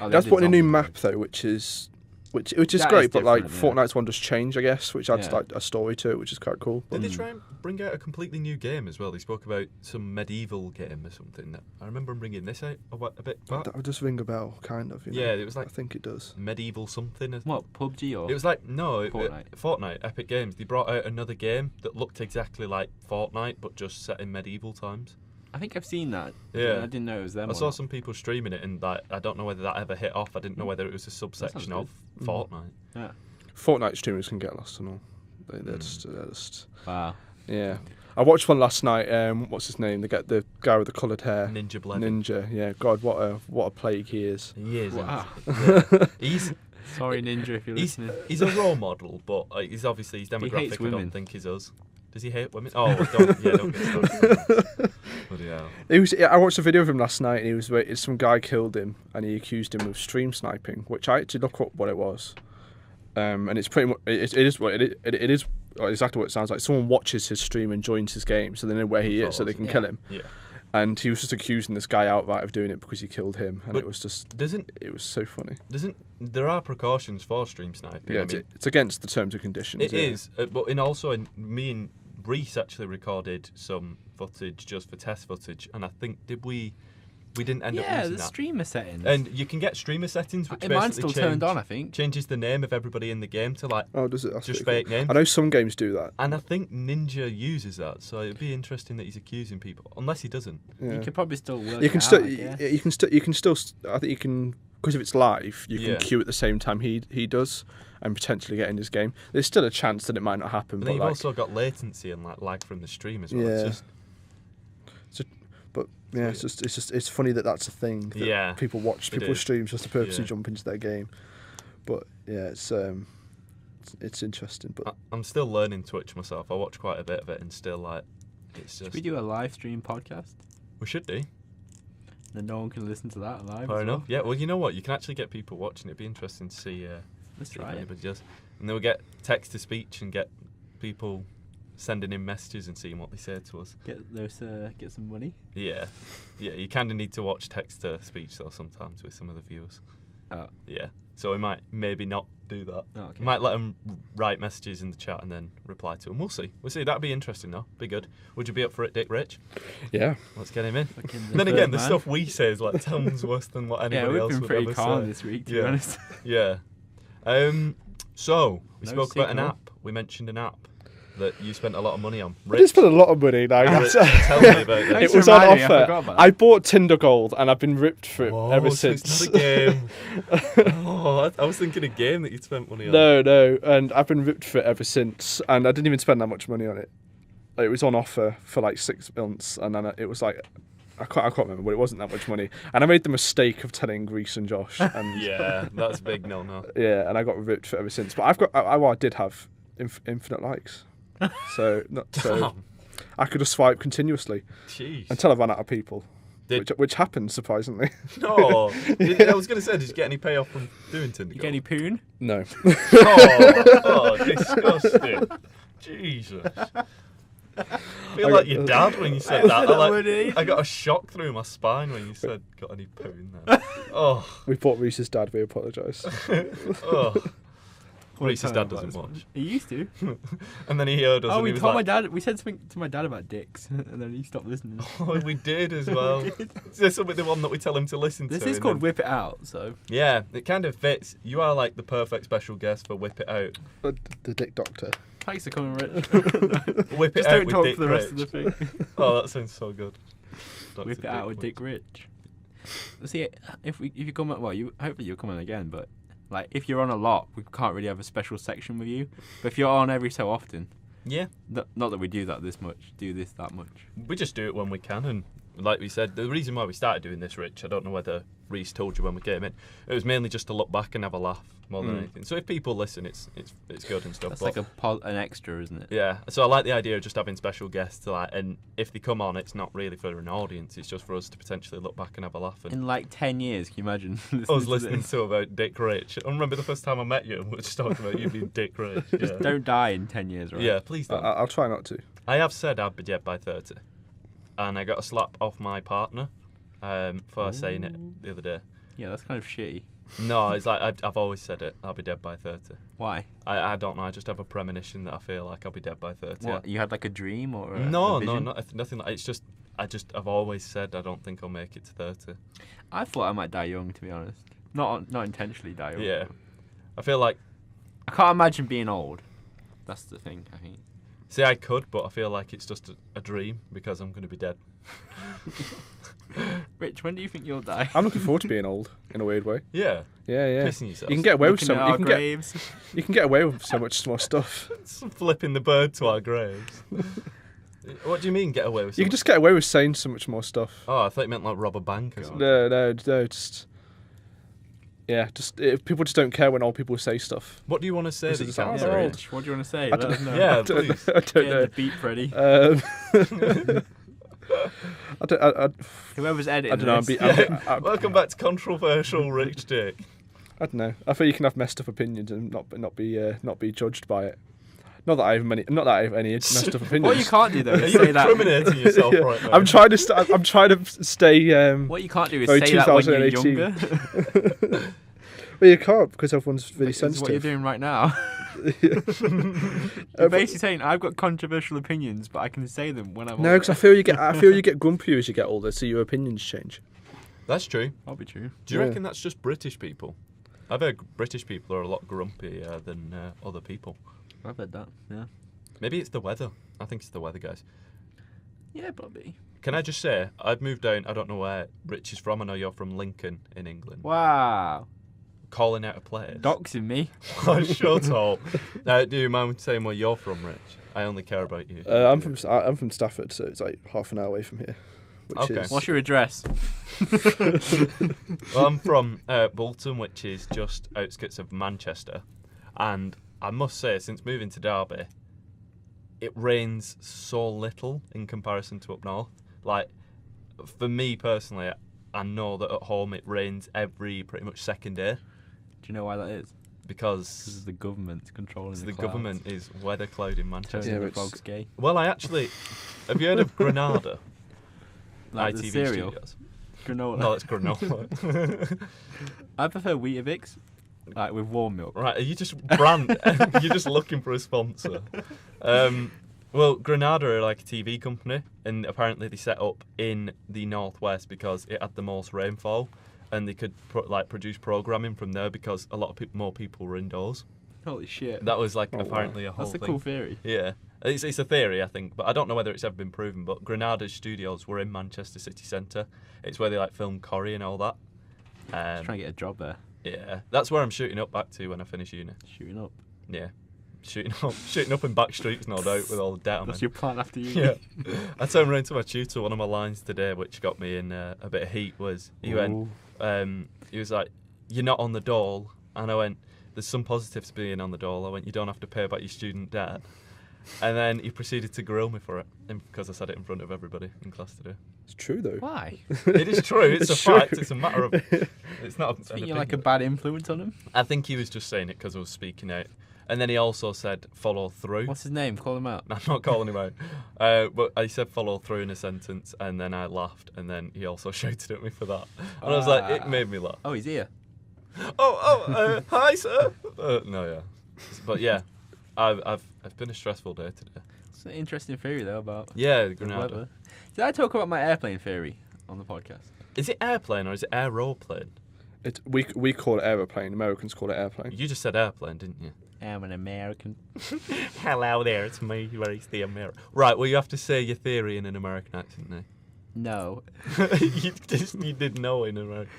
Oh, That's they put in a did new zombie map mode. though, which is That great. is But like different, yeah. Fortnite's one does change, I guess, which adds Yeah. like a story to it, which is quite cool. Did they try and bring out a completely new game as well? They spoke about some medieval game or something. I remember them bringing this out a bit back. That would just ring a bell, kind of. You know? Yeah, it was I like think it does. medieval something. What, PUBG or? It was like Fortnite. Fortnite, Epic Games. They brought out another game that looked exactly like Fortnite, but just set in medieval times. I think I've seen that. Yeah. I didn't know it was them. I or saw not. some people streaming it, and like, I don't know whether that ever hit off. I didn't know whether it was a subsection good. of Fortnite. Yeah. Fortnite streamers can get lost and all. They're just. Wow. Yeah. I watched one last night. What's his name? The guy with the coloured hair. Ninja Blend. Ninja. Yeah. God, what a plague he is. He is. Wow. Yeah. He's Sorry, Ninja, if you're listening. he's a role model, but he's obviously his He demographic. hates I women. don't think is us. Does he hate women? Oh, don't get started. Bloody hell. I watched a video of him last night, and some guy killed him, and he accused him of stream sniping, which I actually looked up what it was. And it's pretty much it is exactly what it sounds like. Someone watches his stream and joins his game, so they know where he is, so they can Yeah. kill him. Yeah. And he was just accusing this guy outright of doing it because he killed him, and But it was just It was so funny. there are precautions for stream sniping. Yeah, I mean, it's against the terms and conditions. it yeah. is, but me and Reese actually recorded some footage just for test footage, and I think we didn't end up Yeah, using the that. streamer settings. And you can get streamer settings, which Mine's basically still turned on, I think. changes the name of everybody in the game to like Oh, does it? That's just pretty fake cool. names. I know some games do that. And I think Ninja uses that, so it'd be interesting that he's accusing people, unless he doesn't. Yeah. You could probably still work You can it still, out, I guess. you can still. I think you can, because if it's live, you Yeah. can queue at the same time he does, and potentially get in his game. There's still a chance that it might not happen. But But then you've like, also got latency and like lag from the stream as well. Yeah. It's just But yeah, it's just funny that that's a thing. That people watch people's streams just to purposely jump into their game. But yeah, it's interesting. But I'm still learning Twitch myself. I watch quite a bit of it, and still like it's just. Should we do a live stream podcast? We should do. Then no one can listen to that live. Fair enough. Yeah. Well, you know what? You can actually get people watching. It'd be interesting to see. Let's see try if it. anybody does. And then we'll get text to speech and get people sending in messages and seeing what they say to us. Get some money. Yeah. You kind of need to watch text to speech though sometimes with some of the viewers. Oh. Yeah. So we might maybe not do that. Oh, okay. We might let them write messages in the chat and then reply to them. We'll see. That'd be interesting though. Be good. Would you be up for it, Dick Rich? Yeah. Let's get him in. Then again, the stuff we say is like tons worse than what anybody else would ever say. Yeah, we've been pretty calm this week, to be honest. Yeah. So we No spoke about an sequel. app. We mentioned an app that you spent a lot of money on. I did spend a lot of money. Now. Rich, tell me about that. It Thanks was for on reminding me, I forgot offer. about I bought Tinder Gold, and I've been ripped for it ever so since. It's not a game. I was thinking a game that you'd spent money on. No, and I've been ripped for it ever since, and I didn't even spend that much money on it. It was on offer for like 6 months, and then it was like I can't remember, but it wasn't that much money. And I made the mistake of telling Griggs and Josh. And Yeah, that's big no. yeah, and I got ripped for it ever since. But I did have infinite likes, so I could just swipe continuously Jeez. until I ran out of people, which happened surprisingly. No, I was going to say, did you get any payoff from doing Tinder? You get any poon? No. Oh, disgusting. Jesus. I feel like your dad when you said that. I got a shock through my spine when you said, got any poo in there. Oh. We bought Reese's dad, we apologise. Oh. Reese's dad doesn't watch. He used to. And then he heard us. Oh, and we he was told like, my dad. We said something to my dad about dicks, and then he stopped listening. Oh, we did as well. Is this the one that we tell him to listen to? This is called Whip It Out, so. Yeah, it kind of fits. You are like the perfect special guest for Whip It Out. The dick doctor. Thanks for coming, Rich. Whip It Just Out don't with talk Dick for the rest Rich. of the thing. Oh, that sounds so good. Whip It Out with Dick Rich. See, if you come on, hopefully you'll come on again, but like if you're on a lot, we can't really have a special section with you. But if you're on every so often, Yeah. not that we do that that much. We just do it when we can, and like we said, the reason why we started doing this, Rich, I don't know whether Reese told you when we came in, it was mainly just to look back and have a laugh more than anything. So if people listen, it's good and stuff. That's but like an extra, isn't it? yeah, so I like the idea of just having special guests, and if they come on, it's not really for an audience, it's just for us to potentially look back and have a laugh. And In like 10 years, can you imagine? us listening to about Dick Rich. I remember the first time I met you, we were just talking about you being Dick Rich. Just Yeah. don't die in 10 years, right? Yeah, please don't. I'll try not to. I have said I'd be dead by 30, and I got a slap off my partner for saying it the other day. Yeah, that's kind of shitty. No, it's like I've always said it. I'll be dead by 30. Why? I don't know. I just have a premonition that I feel like I'll be dead by 30. What? You had like a dream or a No, vision? nothing. It's just I've always said I don't think I'll make it to 30. I thought I might die young, to be honest. Not intentionally die young. Yeah, I feel like. I can't imagine being old. That's the thing, I think. See, I could, but I feel like it's just a dream because I'm going to be dead. Rich, when do you think you'll die? I'm looking forward to being old in a weird way. Yeah, Yeah. pissing yourself. You can get away with Looking so at our you graves. can get away with so much more stuff. Flipping the bird to our graves. What do you mean get away with? You can just get away with saying so much more stuff. Oh, I thought you meant like rob a bank or something. No, just people just don't care when old people say stuff. What do you want to say This that you is can't how say? they're old. Rich, what do you want to say? I Let don't- us know. Yeah, I don't please. know. I Get don't in know. the beat ready. Whoever's editing I don't know. this. Welcome back to controversial Rich Dick. I don't know. I think you can have messed up opinions and not be judged by it. Not that I have any messed up opinions. What you can't do though Are is you say that. incriminating yourself Yeah. right now? I'm trying to stay. What you can't do is Very say that when you're 2018. younger. Well, you can't because everyone's really This is what you're sensitive. doing right now. You're basically saying I've got controversial opinions, but I can say them when I'm No, older. because I feel you get grumpy as you get older, so your opinions change. That's true. That'll be true. Do you Yeah. reckon that's just British people? I've heard British people are a lot grumpier than other people. I've heard that. Yeah. Maybe it's the weather. I think it's the weather, guys. Yeah, probably. Can I just say, I've moved down, I don't know where Rich is from, I know you're from Lincoln in England. Wow. Calling out a place. Doxing me. Oh, shut up. Now, do you mind saying where you're from, Rich? I only care about you. I'm from Stafford, so it's like half an hour away from here. which Okay. is... What's your address? Well, I'm from Bolton, which is just outskirts of Manchester, and I must say, since moving to Derby, it rains so little in comparison to up north. Like, for me personally, I know that at home it rains every pretty much second day. Do you know why that is? Because This is the government controlling the clouds. government is weather cloud in Manchester. Turning Yeah, the it's- frogs gay. Well, I actually... Have you heard of Granada? Like the ITV cereal. Studios. Granola. No, it's granola. I prefer Weetabix, like with warm milk. Right, are you just you're just looking for a sponsor? Well, Granada are like a TV company, and apparently they set up in the northwest because it had the most rainfall, and they could produce programming from there because a lot of more people were indoors. Holy shit. That was like Oh, apparently a whole That's a thing. cool theory. Yeah, it's a theory, I think, but I don't know whether it's ever been proven. But Granada's studios were in Manchester city centre. It's where they like film Corrie and all that. Just trying to get a job there. Yeah, that's where I'm shooting up back to when I finish uni. Shooting up. Yeah, shooting up in back streets, no doubt, with all the debt I'm That's in. your plan after you. Yeah, I turned around to my tutor. One of my lines today, which got me in a bit of heat, was he went, he was like, "You're not on the dole," and I went, "There's some positives to being on the dole." I went, "You don't have to pay back your student debt." And then he proceeded to grill me for it because I said it in front of everybody in class today. It's true, though. Why? It is true. It's a true. fact. It's a matter of. It's not. Think you're like a bad influence on him? I think he was just saying it because I was speaking out. And then he also said follow through. What's his name? Call him out. I'm not calling him out. But I said follow through in a sentence, and then I laughed, and then he also shouted at me for that. And I was like, it made me laugh. Oh, he's here. Hi, sir. No, yeah. But yeah, I've been a stressful day today. It's an interesting theory, though, about Yeah, the Granada. weather. Did I talk about my airplane theory on the podcast? Is it airplane or is it aeroplane? We call it aeroplane. Americans call it airplane. You just said airplane, didn't you? I'm an American. Hello there, it's me, Ray's the American. Right, well, you have to say your theory in an American accent now. No. you did know in American.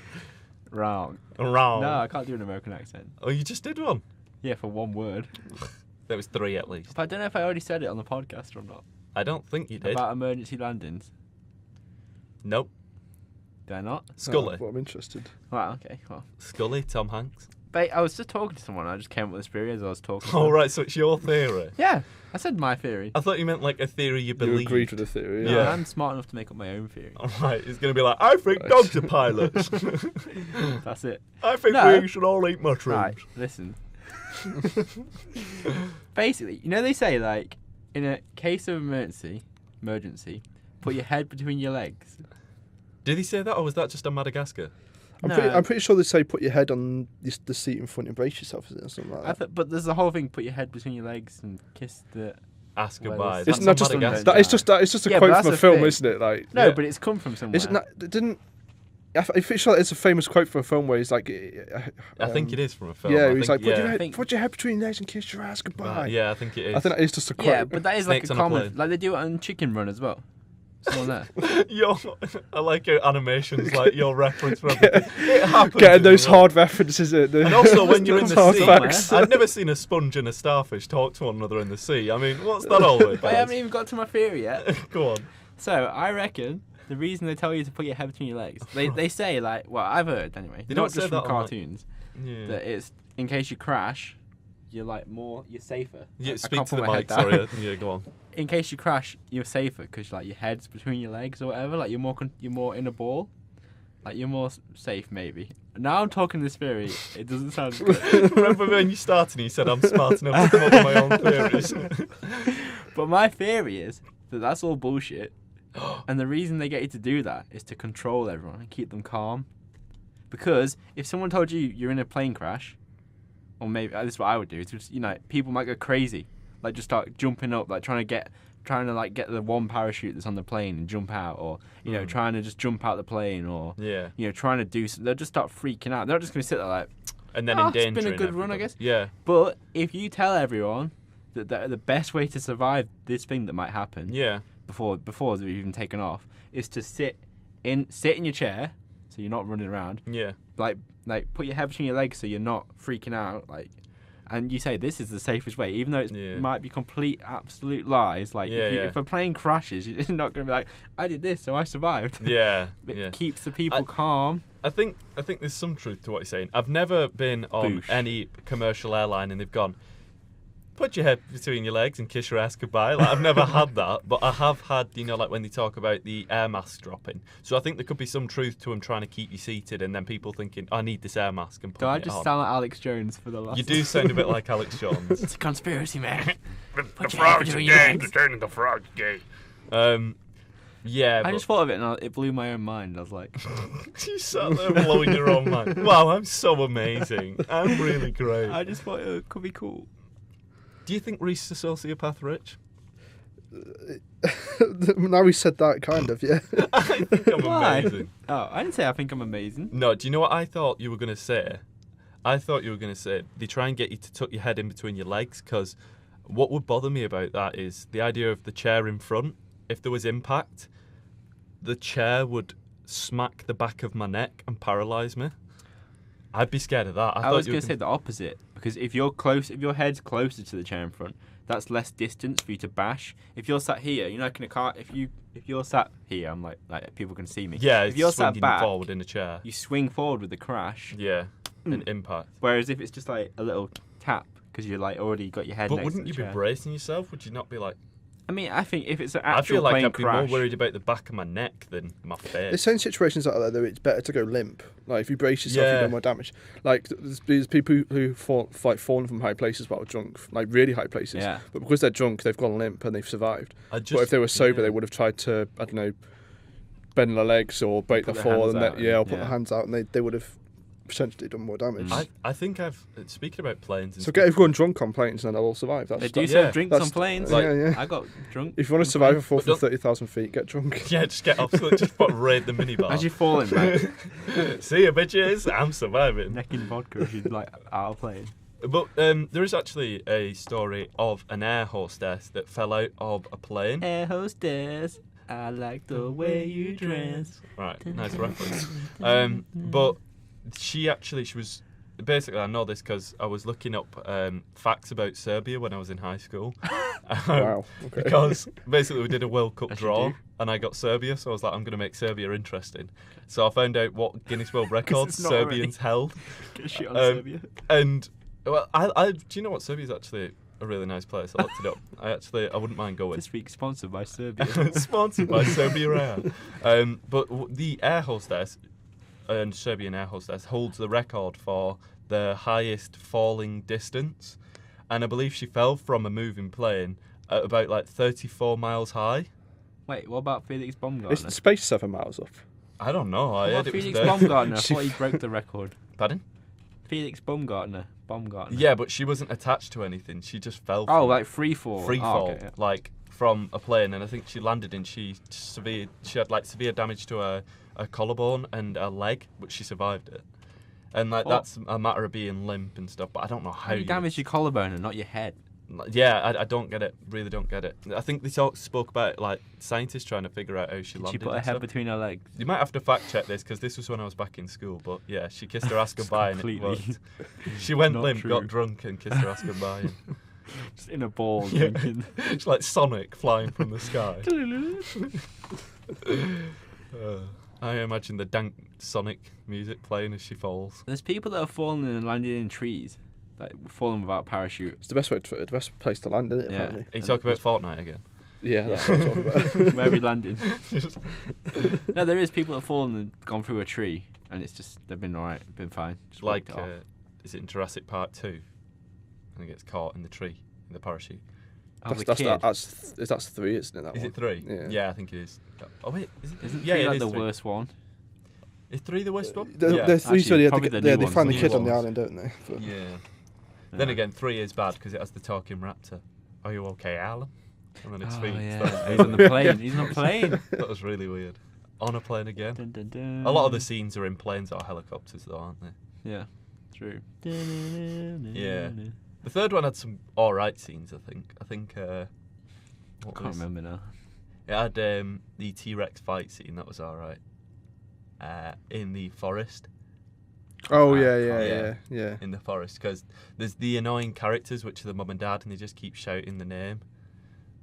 Wrong. Wrong. No, I can't do an American accent. Oh, you just did one. Yeah, for one word. There was 3 at least. But I don't know if I already said it on the podcast or not. I don't think you did. About emergency landings. Nope. Did I not? Scully. Well, I'm interested. Right, okay. Well, Scully, Tom Hanks. but I was just talking to someone. I just came up with this theory as I was talking. Oh, right, so it's your theory. Yeah, I said my theory. I thought you meant like a theory you You believed. agreed with the theory. No, Yeah. I'm smart enough to make up my own theory. All right, it's going to be like, I think Right. dogs are pilots. That's it. I think No. we should all eat mushrooms. Right, listen. Basically, you know they say like, in a case of emergency, put your head between your legs. Did he say that, or was that just on Madagascar? I'm No. pretty sure they say put your head on the seat in front and brace yourself, isn't it, or something like that. But there's the whole thing: put your head between your legs and kiss the. Ask Well, goodbye. it's That's It's not on just Madagascar. it's just a Yeah, but quote that's from a the film, thing. isn't it? Like, No, Yeah. but it's come from somewhere. is it not? Didn't I'm pretty sure it's a famous quote from a film where he's like, I think it is from a film. Yeah, I he's think, like, yeah. put your head between your legs and kiss your ass goodbye. Yeah, I think it is. I think that is just a quote. Yeah, but that is Snakes like on a a common. plane. Like they do it on Chicken Run as well. Someone there. I like your animations, like your reference for everything. It happens Getting in those real hard references in. And also, when you're in those the hard sea, facts. I've never seen a sponge and a starfish talk to one another in the sea. I mean, what's that all about? I haven't even got to my theory yet. Go on. So I reckon the reason they tell you to put your head between your legs, they say like, well, I've heard anyway, They not don't say just from that on, like- cartoons, Yeah. that it's in case you crash, you're safer. Yeah, I speak can't to put the my head mic. down. Sorry. Yeah, go on. In case you crash, you're safer because like your head's between your legs or whatever. Like you're more in a ball. Like you're more safe maybe. Now I'm talking this theory. It doesn't sound good. Remember when you started and you said I'm smart enough to come up with my own theories? But my theory is that that's all bullshit. And the reason they get you to do that is to control everyone and keep them calm. Because if someone told you you're in a plane crash, or maybe this is what I would do, just, people might go crazy, like just start jumping up, like trying to get the one parachute that's on the plane and jump out, or trying to just jump out the plane, or Yeah. trying to do something. They'll just start freaking out. They're not just going to sit there like, And then it's been endangering a good run, I everybody. guess. Yeah. But if you tell everyone that the best way to survive this thing that might happen, Yeah. before they've even taken off, is to sit in your chair, so you're not running around. Yeah. Like put your head between your legs, so you're not freaking out. Like, and you say this is the safest way, even though it might be complete, absolute lies. Like, if a plane crashes, you're not going to be like, I did this, so I survived. It keeps the people calm. I think there's some truth to what you're saying. I've never been on any commercial airline and they've gone, put your head between your legs and kiss your ass goodbye. Like, I've never had that, but I have had, like when they talk about the air mask dropping. So I think there could be some truth to them trying to keep you seated and then people thinking, I need this air mask and putting it on. Do I just sound like Alex Jones for the last... You do sound a bit like Alex Jones. It's a conspiracy, man. The frog's gay. The turning the frog's gay. I just thought of it and it blew my own mind. I was like... You sat there blowing your own mind. Wow, I'm so amazing. I'm really great. I just thought it could be cool. Do you think Reese is a sociopath, Rich? Now we said that, kind of, yeah. I think I'm amazing. Oh, I didn't say I think I'm amazing. No, do you know what I thought you were going to say? I thought you were going to say they try and get you to tuck your head in between your legs, because what would bother me about that is the idea of the chair in front. If there was impact, the chair would smack the back of my neck and paralyse me. I'd be scared of that. I was going to say the opposite, because if your head's closer to the chair in front, that's less distance for you to bash. If you're sat here, like in a car, if you're sat here, I'm like people can see me. Yeah, if you're sat back forward in a chair, you swing forward with the crash. Yeah, an impact. Whereas if it's just like a little tap, because you're like already got your head. But wouldn't you be bracing yourself? Would you not be like? I mean, I think if it's an actual I feel like plane I'd be crash, more worried about the back of my neck than my face. There's certain situations out there that it's better to go limp. Like, if you brace yourself, you do more damage. Like, there's people who fallen from high places while drunk, like really high places. Yeah. But because they're drunk, they've gone limp and they've survived. But if they were sober, they would have tried to, I don't know, bend their legs or break their fall, or put their hands out, and they would have potentially done more damage. I think speaking about planes. And so get everyone drunk on planes and they'll all survive. They do serve drinks on planes. Like, I got drunk. If you want to survive a fall from 30,000 feet, get drunk. Yeah, just get absolutely just raid the minibar. As you're falling, mate. See ya, bitches. I'm surviving. Necking vodka if you're like out of plane. But there is actually a story of an air hostess that fell out of a plane. Air hostess, I like the way you dress. Right, nice reference. But she was basically, I know this because I was looking up facts about Serbia when I was in high school. Wow. Okay. Because basically we did a World Cup draw and I got Serbia, so I was like, I'm going to make Serbia interesting. So I found out what Guinness World Records Serbians held. Get shit on Serbia. And well, I do you know what? Serbia's actually a really nice place. I looked it up. I wouldn't mind going. This week sponsored by Serbia. Sponsored by Serbia Air. But the air hostess, and Serbian air hostess, holds the record for the highest falling distance, and I believe she fell from a moving plane at about like 34 miles high. Wait, what about Felix Baumgartner? Is the space 7 miles up? I don't know. I heard it was Felix there. Baumgartner? I thought he broke the record. Pardon? Felix Baumgartner. Yeah, but she wasn't attached to anything. She just fell. Like free fall. Like from a plane, and I think she landed and she had like severe damage to her collarbone and a leg, but she survived it. And like that's a matter of being limp and stuff. But I don't know how you damaged your collarbone and not your head. Yeah, I don't get it. Really don't get it. I think they spoke about like scientists trying to figure out how she landed. She put her head between her legs. You might have to fact check this because this was when I was back in school. But yeah, she kissed her ass goodbye and it worked. She went limp, got drunk, and kissed her ass goodbye. And just in a ball, drinking. It's like Sonic flying from the sky. I imagine the dank Sonic music playing as she falls. There's people that are falling and landing in trees, like falling without parachute. It's the best place to land, isn't it? Yeah. Apparently. Are you talking about Fortnite again? Yeah, that's what I'm talking about. Where are we landing? No, there is people that have fallen and gone through a tree, and it's just they've been alright, been fine. Just like, is it in Jurassic Park 2? And he gets caught in the tree in the parachute. That's 3, isn't it? That is one? It 3? Yeah, I think it is. Oh wait, isn't 3 like the worst one? Is 3 the worst one? The 3's where they find the kid on the island, don't they? But yeah. Then again, 3 is bad because it has the talking raptor. Are you okay, Alan? And then it's feet. Yeah. He's on the plane. He's on a plane. That was really weird. On a plane again. Dun, dun, dun. A lot of the scenes are in planes or helicopters, though, aren't they? Yeah, true. Yeah. The third one had some alright scenes, I think. I can't remember now. It had the T-Rex fight scene, that was alright. In the forest. Oh Ah, yeah. in the forest, because there's the annoying characters, which are the mum and dad, and they just keep shouting the name,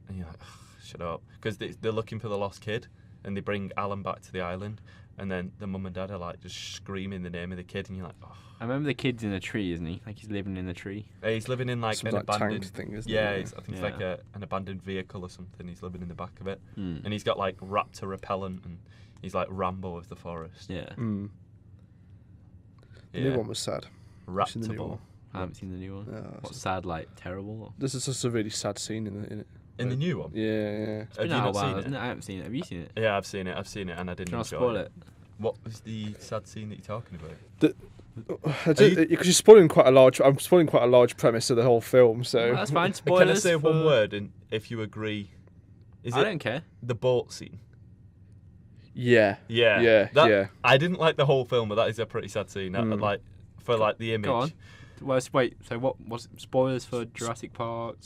and you're like, shut up, because they're looking for the lost kid, and they bring Alan back to the island, and then the mum and dad are like just screaming the name of the kid, and you're like, oh. I remember the kid's in a tree, isn't he? Like he's living in a tree. He's living in like Some, an like, abandoned tank thing, isn't yeah, it? I think it's like an abandoned vehicle or something. He's living in the back of it, Mm. and he's got like raptor repellent, and he's like Rambo of the forest. Yeah. Mm. The Yeah. new one was sad. You've seen the new Raptable. one? I haven't seen the new one. Oh, What's sad, like terrible? Or? this is just a really sad scene in it. In the new one? Yeah. It's been Have you out a not while, seen hasn't it? it? I haven't seen it. Have you seen it? Yeah, I've seen it, and I didn't Can I enjoy spoil it. it? What was the sad scene that you're talking about? Because you're spoiling quite a large. I'm spoiling quite a large premise of the whole film. So Well, that's fine. Can Spoilers. I say one for- word, and if you agree? Is I it don't care. the boat scene? yeah. Yeah. Yeah, yeah. I didn't like the whole film, but that is a pretty sad scene. Mm. Like for like the image. Go on. Well, wait. So what was spoilers for Jurassic Park?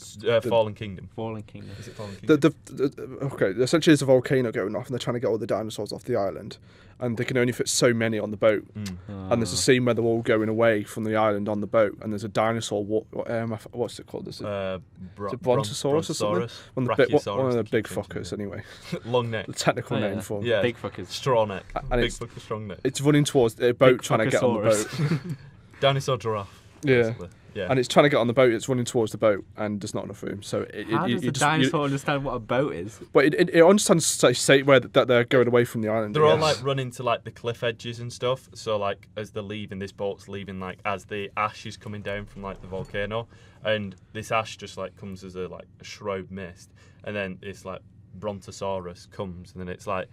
Fallen Kingdom. Fallen Kingdom. Is it Fallen Kingdom? Okay. Essentially, there's a volcano going off, and they're trying to get all the dinosaurs off the island, and they can only fit so many on the boat. Mm. And there's a scene where they're all going away from the island on the boat, and there's a dinosaur. What's it called? Is it Brontosaurus or something? One of the big Brachiosaurus, fuckers, anyway. Long neck. The technical Oh, yeah. name for them. Yeah. Big fuckers. Straw neck. And Big it's- fucker strong neck. It's running towards the boat, Big trying to get on the fuckosaurus. boat. Dinosaur giraffe. Yeah. Basically. Yeah. And it's trying to get on the boat. It's running towards the boat, and there's not enough room. So How does the dinosaur understand what a boat is? But it understands say where that they're going away from the island. They're all yes. like running to like the cliff edges and stuff. So like as they're leaving, this boat's leaving like as the ash is coming down from like the volcano, and this ash just like comes as a shroud mist, and then it's like Brontosaurus comes, and then it's like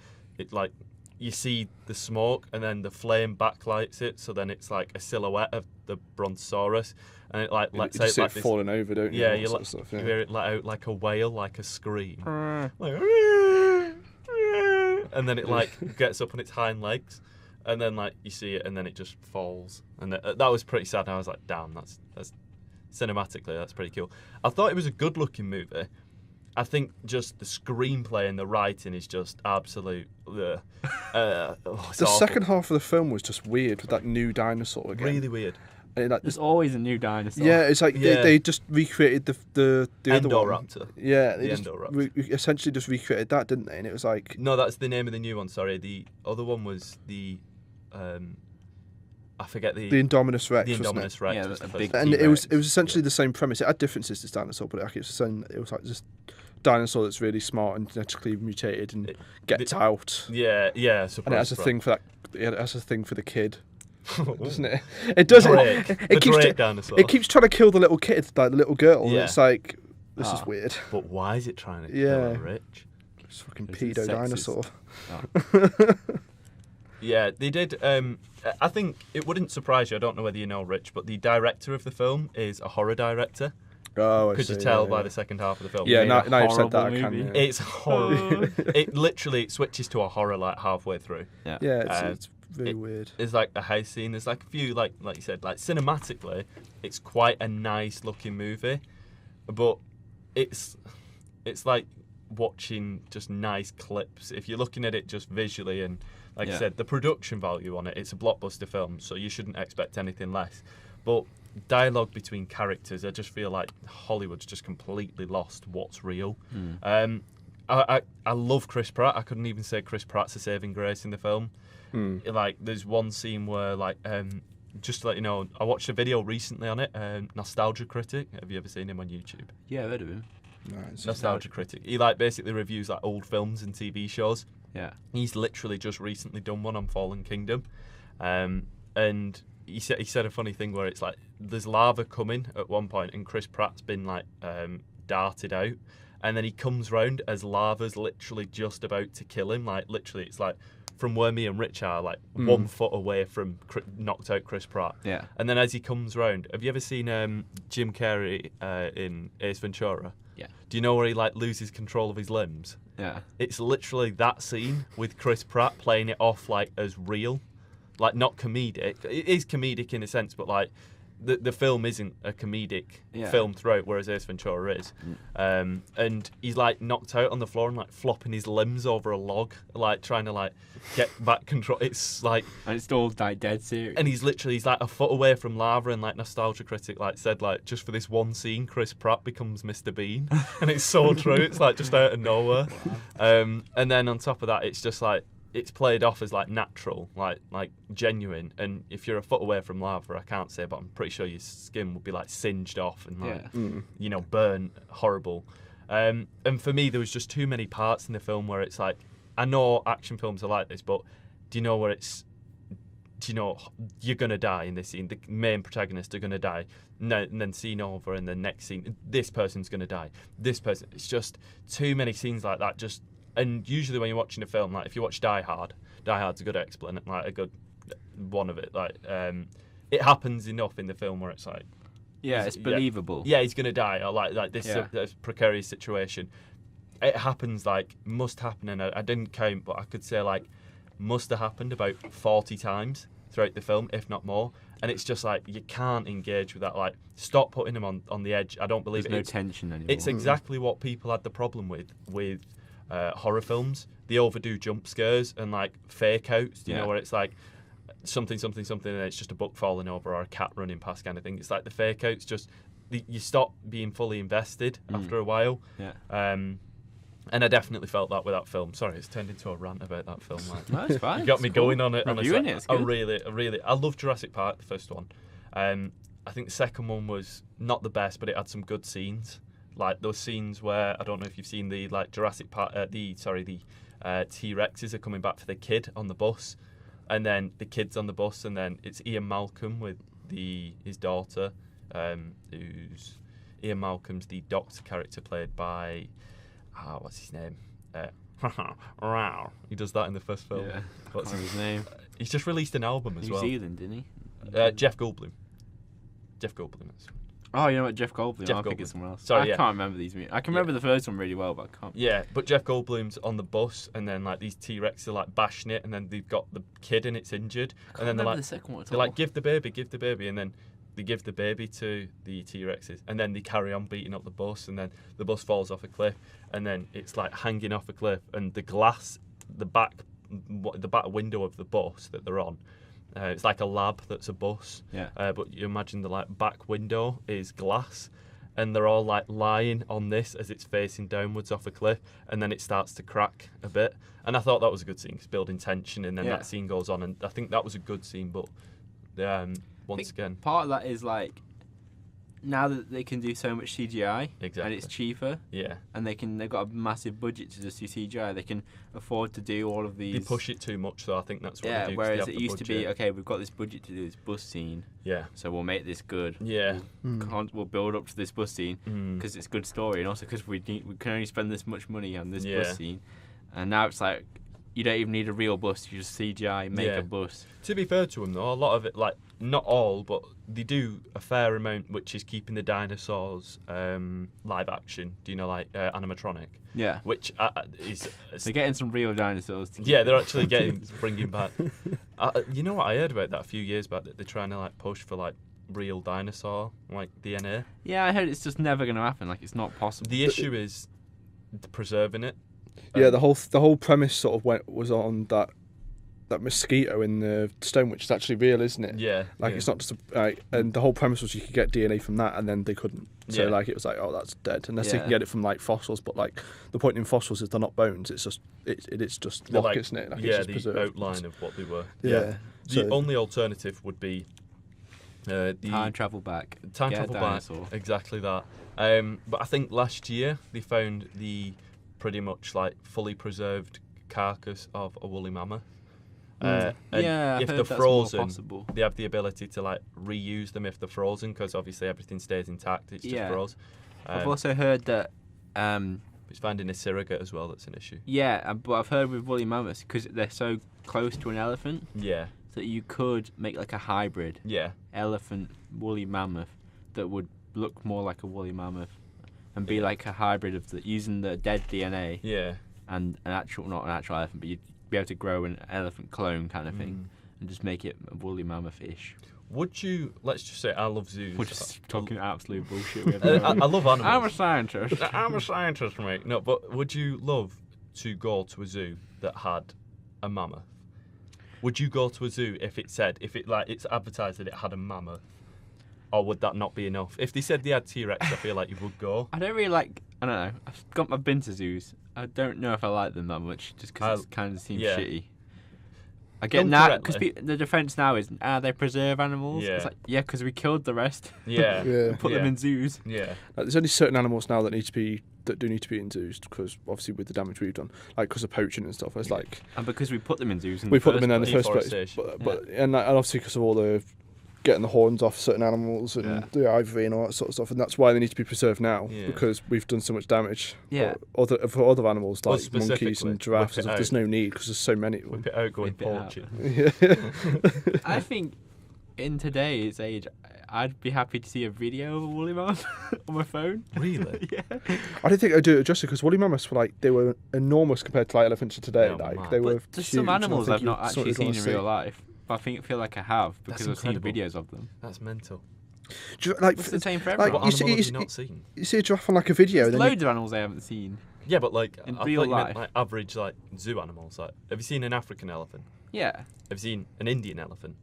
you see the smoke, and then the flame backlights it, so then it's like a silhouette of the Brontosaurus, and it like lets you just out see like it this. falling over, don't you? Yeah, All you that sort of stuff, you hear it let out like a wail, like a scream. Like, and then it like gets up on its hind legs, and then like you see it, and then it just falls, and that was pretty sad. And I was like, damn, that's cinematically that's pretty cool. I thought it was a good looking movie. I think just the screenplay and the writing is just absolute. The awful. second half of the film was just weird with that new dinosaur again. Really weird. And There's always a new dinosaur. yeah, it's like Yeah. they just recreated the other one. Endoraptor. Yeah, they The just Endoraptor. essentially just recreated that, didn't they? And it was like No, that's the name of the new one. Sorry, the other one was the. I forget the Indominus Rex. the wasn't it? Indominus Rex. Yeah, was the a first big one. And T-Rex. it was essentially the same premise. It had differences, this dinosaur, but it was like just dinosaur that's really smart and genetically mutated and gets out. Yeah, yeah. I suppose, And it has a bro. thing for that. It has a thing for the kid, doesn't it? It does. Drake. It The keeps. Drake dinosaur. It keeps trying to kill the little kid, like the little girl. And Yeah. it's like this is Ah. weird. But why is it trying to kill Yeah. a rich? It's fucking Is it pedo sexist? dinosaur. Yeah, they did. I think it wouldn't surprise you. I don't know whether you know, Rich, but the director of the film is a horror director. Oh, I Could you see, tell yeah, by yeah. the second half of the film? Yeah, made now a you've said that, I horrible can. movie. Yeah, It's horror. It literally switches to a horror like halfway through. Yeah. yeah Uh, it's really weird. There's like a house scene. There's like a few like you said, like cinematically, it's quite a nice looking movie, but it's like watching just nice clips. If you're looking at it just visually and like I Yeah. said, the production value on it, it's a blockbuster film, so you shouldn't expect anything less. But dialogue between characters, I just feel like Hollywood's just completely lost what's real. I love Chris Pratt. I couldn't even say Chris Pratt's a saving grace in the film. Like there's one scene where like just to let you know, I watched a video recently on it. Nostalgia Critic. Have you ever seen him on YouTube? Yeah, I've heard of him. Nice. Nostalgia Critic. He like basically reviews like old films and TV shows. Yeah. He's literally just recently done one on Fallen Kingdom, and he said a funny thing where it's like there's lava coming at one point, and Chris Pratt's been like darted out, and then he comes round as lava's literally just about to kill him. Like literally, it's like from where me and Rich are, like 1 foot away from knocked out Chris Pratt. Yeah. And then as he comes round, have you ever seen Jim Carrey in Ace Ventura? Yeah. Do you know where he like loses control of his limbs? Yeah. It's literally that scene with Chris Pratt playing it off like as real, like not comedic. It is comedic in a sense, but like the film isn't a comedic film throughout, whereas Ace Ventura is. And he's like knocked out on the floor and like flopping his limbs over a log, like trying to like get back control. It's like, and it's all like dead serious. and he's like a foot away from lava, and like Nostalgia Critic like said like just for this one scene, Chris Pratt becomes Mr. Bean, and it's so true. It's like just out of nowhere. And then on top of that, it's just like, it's played off as like natural, like genuine. And if you're a foot away from lava, I can't say, but I'm pretty sure your skin would be like singed off and like burnt horrible. And for me, there was just too many parts in the film where it's like, I know action films are like this, but do you know you're gonna die in this scene? The main protagonists are gonna die. No, and then scene over, and the next scene, this person's gonna die. This person. It's just too many scenes like that. And usually when you're watching a film, like if you watch Die Hard's a good explanation, like a good one of it. Like it happens enough in the film where it's like, it's believable. Yeah, he's gonna die, or like this precarious situation. It happens, like must happen, and I didn't count, but I could say like must have happened about 40 times throughout the film, if not more. And it's just like you can't engage with that. Like, stop putting him on the edge. I don't believe There's no tension anymore. It's exactly what people had the problem with horror films. They overdo jump scares and like fake outs, you know, where it's like something, and it's just a book falling over or a cat running past kind of thing. It's like the fake outs, just you stop being fully invested after a while. And I definitely felt that with that film. Sorry, it's turned into a rant about that film. Like, no, it's fine. You got me going on it. Reviewing it, it's good. I love Jurassic Park, the first one. I think the second one was not the best, but it had some good scenes. Like those scenes where, I don't know if you've seen the like Jurassic Park, the T-Rexes are coming back for the kid on the bus, and then the kid's on the bus, and then it's Ian Malcolm with his daughter, who's Ian Malcolm's the doctor character played by, what's his name? He does that in the first film. Yeah, what's his name? He's just released an album as well. New Zealand, didn't he? Jeff Goldblum. Oh, you know what, Jeff Goldblum. I think it's someone else. Sorry, I can't remember these. I can remember the first one really well, but I can't. Yeah, but Jeff Goldblum's on the bus, and then like these T-Rex are like bashing it, and then they've got the kid and it's injured, and then they're like, the second one they're like, give the baby, and then they give the baby to the T-Rexes, and then they carry on beating up the bus, and then the bus falls off a cliff, and then it's like hanging off a cliff, and the glass, the back window of the bus that they're on. It's like a lab that's a bus, but you imagine the like back window is glass, and they're all like lying on this as it's facing downwards off a cliff, and then it starts to crack a bit. And I thought that was a good scene, it's building tension, and then that scene goes on, and I think that was a good scene. But once again, part of that is like, now that they can do so much CGI, and it's cheaper, and they've got a massive budget to just do CGI, they can afford to do all of these. They push it too much, though. I think that's what they do. Whereas it used to be, okay, we've got this budget to do this bus scene, so we'll make this good. We'll build up to this bus scene because it's a good story, and also because we can only spend this much money on this bus scene. And now it's like, you don't even need a real bus, you just CGI, make a bus. To be fair to them, though, a lot of it, like, not all, but they do a fair amount, which is keeping the dinosaurs live action, like animatronic. Yeah. Which is... They're getting some real dinosaurs. They're actually bringing back... you know what I heard about that a few years back, that they're trying to, like, push for, like, real dinosaur, like, DNA? Yeah, I heard it's just never going to happen, like, it's not possible. The issue is preserving it. Yeah, the whole premise sort of was on that mosquito in the stone, which is actually real, isn't it? Yeah. It's not just and the whole premise was you could get DNA from that, and then they couldn't. So it was like, oh, that's dead, unless they can get it from like fossils. But like the point in fossils is they're not bones; it's just it's just rock, like, isn't it? Like, it's just the preserved. outline of what they were. Yeah. The only alternative would be the time travel back. Time travel back. Exactly that. But I think last year they found the pretty much like fully preserved carcass of a woolly mammoth. I've if heard they're frozen, that's more possible. they have the ability to like reuse them if they're frozen, because obviously everything stays intact. It's just froze. I've also heard that it's finding a surrogate as well that's an issue. Yeah, but I've heard with woolly mammoths, because they're so close to an elephant. Yeah. That you could make like a hybrid. Yeah. Elephant woolly mammoth that would look more like a woolly mammoth, and be like a hybrid of using the dead DNA. Yeah. And not an actual elephant, but you'd be able to grow an elephant clone kind of thing, and just make it a woolly mammoth-ish. Would you? Let's just say I love zoos. We're just talking absolute bullshit. We have I love animals. I'm a scientist. I'm a scientist, mate. No, but would you love to go to a zoo that had a mammoth? Would you go to a zoo if it's advertised that it had a mammoth? Or would that not be enough? If they said they had T-Rex, I feel like you would go. I don't really like. I don't know. I've been to zoos. I don't know if I like them that much, just because it kind of seems shitty. I get now because the defence now is they preserve animals. Yeah. It's like because we killed the rest. Yeah. And put them in zoos. Yeah. There's only certain animals now that do need to be in zoos because obviously with the damage we've done, like because of poaching and stuff. It's like and because we put them in zoos. We put them in there in the first place. And obviously because of all the getting the horns off certain animals and the ivory and all that sort of stuff, and that's why they need to be preserved now because we've done so much damage. Yeah. For other animals like monkeys and giraffes, there's no need because there's so many. Whip it out, going poaching. I think in today's age, I'd be happy to see a video of a woolly mammoth on my phone. Really? Yeah. I don't think I'd do it justice because woolly mammoths were enormous compared to like elephants of today. They were. But there's some animals I've not actually seen in real life. But I feel like I have because I've seen videos of them. That's mental. It's the same for everyone. What animal have you not seen? You see a giraffe on like a video. There's loads of animals I haven't seen. Yeah, but like in I real thought you life, meant, like average like zoo animals. Like, have you seen an African elephant? Yeah. Have you seen an Indian elephant?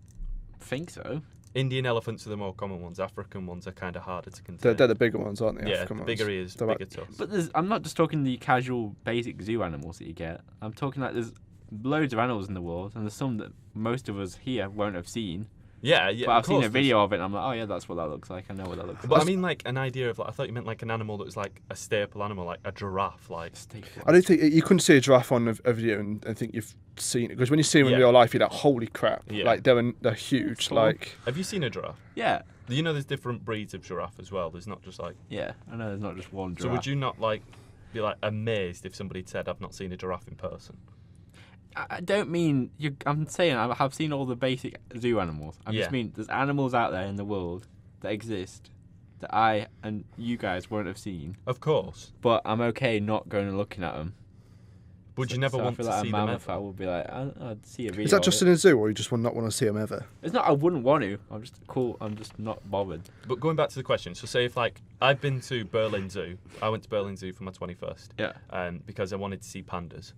I think so. Indian elephants are the more common ones. African ones are kind of harder to contain. They're the bigger ones, aren't they? Yeah, African ones. bigger ears, bigger tusks. But I'm not just talking the casual, basic zoo animals that you get. I'm talking like there's loads of animals in the world, and there's some that most of us here won't have seen. Yeah. But I've seen a video of it, and I'm like, oh yeah, that's what that looks like. I know what that looks like. But I mean, like an idea of, like, I thought you meant like an animal that was like a staple animal, like a giraffe, like. I don't think you couldn't see a giraffe on a video and think you've seen it because when you see them in real life, you're like, holy crap! Yeah. Like they're huge. Like. Have you seen a giraffe? Yeah. You know, there's different breeds of giraffe as well. There's not just like. Yeah, I know. There's not just one giraffe. So would you not like be like amazed if somebody said, "I've not seen a giraffe in person"? I don't mean I'm saying I have seen all the basic zoo animals. I just mean there's animals out there in the world that exist that I and you guys won't have seen. Of course. But I'm okay not going and looking at them. Would you never want to see them ever? I would be like, I'd see a video. Is that just in a zoo, or you just not want to see them ever? It's not. I wouldn't want to. I'm just cool. I'm just not bothered. But going back to the question, so say if like I've been to Berlin Zoo, I went to Berlin Zoo for my 21st. Yeah. Because I wanted to see pandas.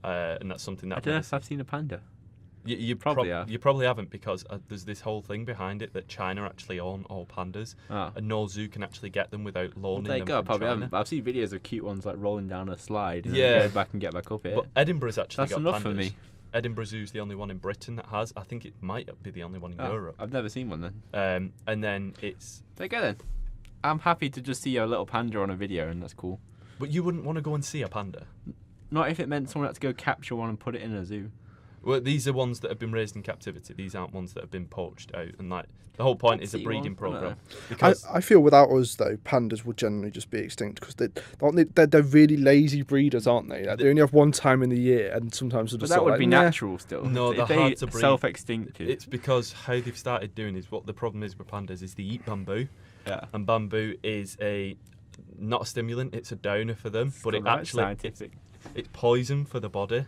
And that's something that I don't know if I've seen a panda. You probably have. You probably haven't because there's this whole thing behind it that China actually own all pandas, and no zoo can actually get them without loaning them. From China. I've seen videos of cute ones like rolling down a slide and then go back and get back up it. But Edinburgh's actually That's got enough pandas. for me. Edinburgh Zoo's the only one in Britain that has. I think it might be the only one in Europe. I've never seen one then. And then it's. There you go then. I'm happy to just see a little panda on a video, and that's cool. But you wouldn't want to go and see a panda. Not if it meant someone had to go capture one and put it in a zoo. Well, these are ones that have been raised in captivity. These aren't ones that have been poached out. And like the whole point is a breeding program. Because I feel without us though, pandas would generally just be extinct because they're really lazy breeders, aren't they? Like, they only have one time in the year, and sometimes they're just. But that would like, be natural still. No, they're hard to breed. Self-extincted. It's because how they've started doing is what the problem is with pandas is they eat bamboo. Yeah. And bamboo is not a stimulant; it's a downer for them. But it actually scientific. It's poison for the body,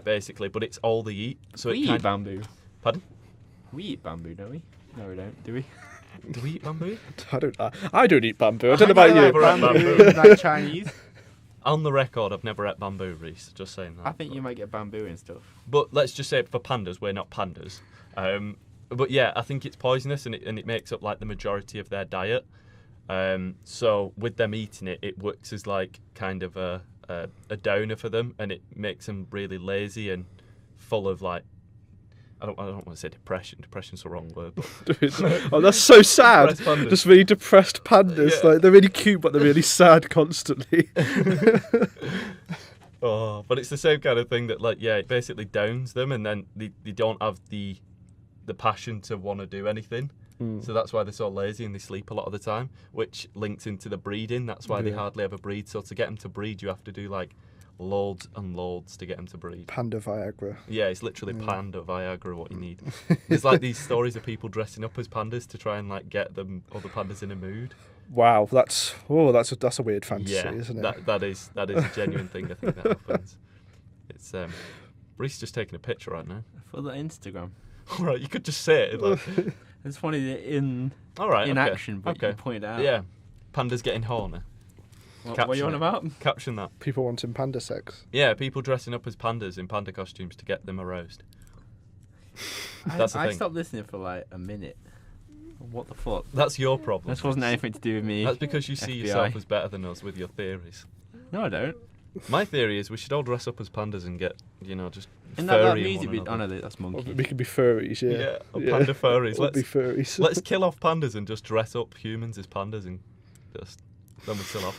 basically. But it's all they eat. So we eat bamboo. Pardon? We eat bamboo, don't we? No, we don't. Do we? Do we eat bamboo? I don't eat bamboo. I don't know about you. Bamboo, like Chinese. On the record, I've never ate bamboo, Reese. Just saying that. I think you might get bamboo and stuff. But let's just say for pandas, we're not pandas. But yeah, I think it's poisonous and it makes up like the majority of their diet. So with them eating it, it works as like kind of a downer for them, and it makes them really lazy and full of like I don't want to say depression. Depression's the wrong word. But oh, that's so sad. Just really depressed pandas. Yeah. Like they're really cute, but they're really sad constantly. Oh, but it's the same kind of thing that like it basically downs them, and then they don't have the passion to want to do anything. So that's why they're so lazy and they sleep a lot of the time, which links into the breeding. That's why they hardly ever breed. So to get them to breed, you have to do like loads and loads to get them to breed. Panda Viagra. Yeah, it's literally panda Viagra what you need. There's like these stories of people dressing up as pandas to try and like get them other pandas in a mood. Wow, that's a weird fantasy, isn't it? That is a genuine thing. I think that happens. It's Reese just taking a picture right now. For the Instagram. All right, you could just say it. Like, I just wanted it in okay. action, but you pointed out. Yeah, pandas getting horny. What are you on about? Caption that. People wanting panda sex. Yeah, people dressing up as pandas in panda costumes to get them aroused. That's the I thing. stopped listening for like a minute. What the fuck? That's your problem. This wasn't anything to do with me. That's because you see FBI. yourself as better than us with your theories. No, I don't. My theory is we should all dress up as pandas and get, just And furry that in music one video. Oh another. no, that's monkey. We could be furries, yeah. Panda furries. We'll be furries. Let's kill off pandas and just dress up humans as pandas and just then we still off.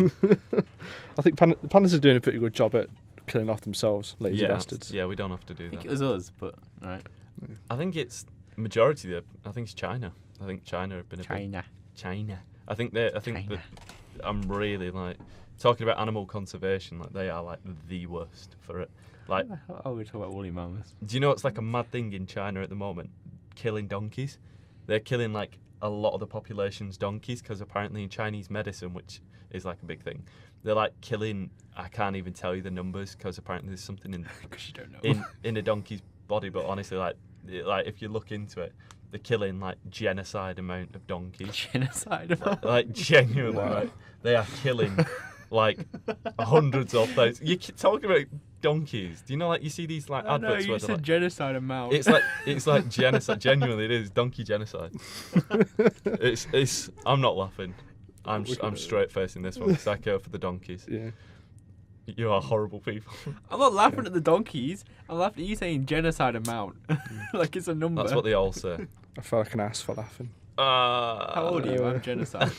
I think pandas are doing a pretty good job at killing off themselves, lazy bastards. Yeah, we don't have to do I think that. it was us, but right. I think it's majority of I think it's China. I think China have been a bit, China. I think that I'm really like talking about animal conservation. Like they are like the worst for it. Like, oh, we're talking about woolly mammoths. do you know it's like a mad thing in China at the moment? Killing donkeys. They're killing like a lot of the population's donkeys because apparently in Chinese medicine, which is like a big thing, they're like killing. I can't even tell you the numbers because apparently there's something in Because you don't know. in a donkey's body. But honestly, like if you look into it, they're killing like genocide amount of donkeys. Genocide amount. Like genuinely, like, they are killing like hundreds of thousands. You're talking about donkeys. Do you know, like you see these like adverts No, where you they're said like, genocide amount. it's like genocide. Genuinely, it is donkey genocide. It's. I'm not laughing. I'm straight facing this one because I care for the donkeys. Yeah. You are horrible people. I'm not laughing at the donkeys. I'm laughing at you saying genocide amount. Like it's a number. That's what they all say. I feel like an ass for laughing. How old are you? I'm genocide.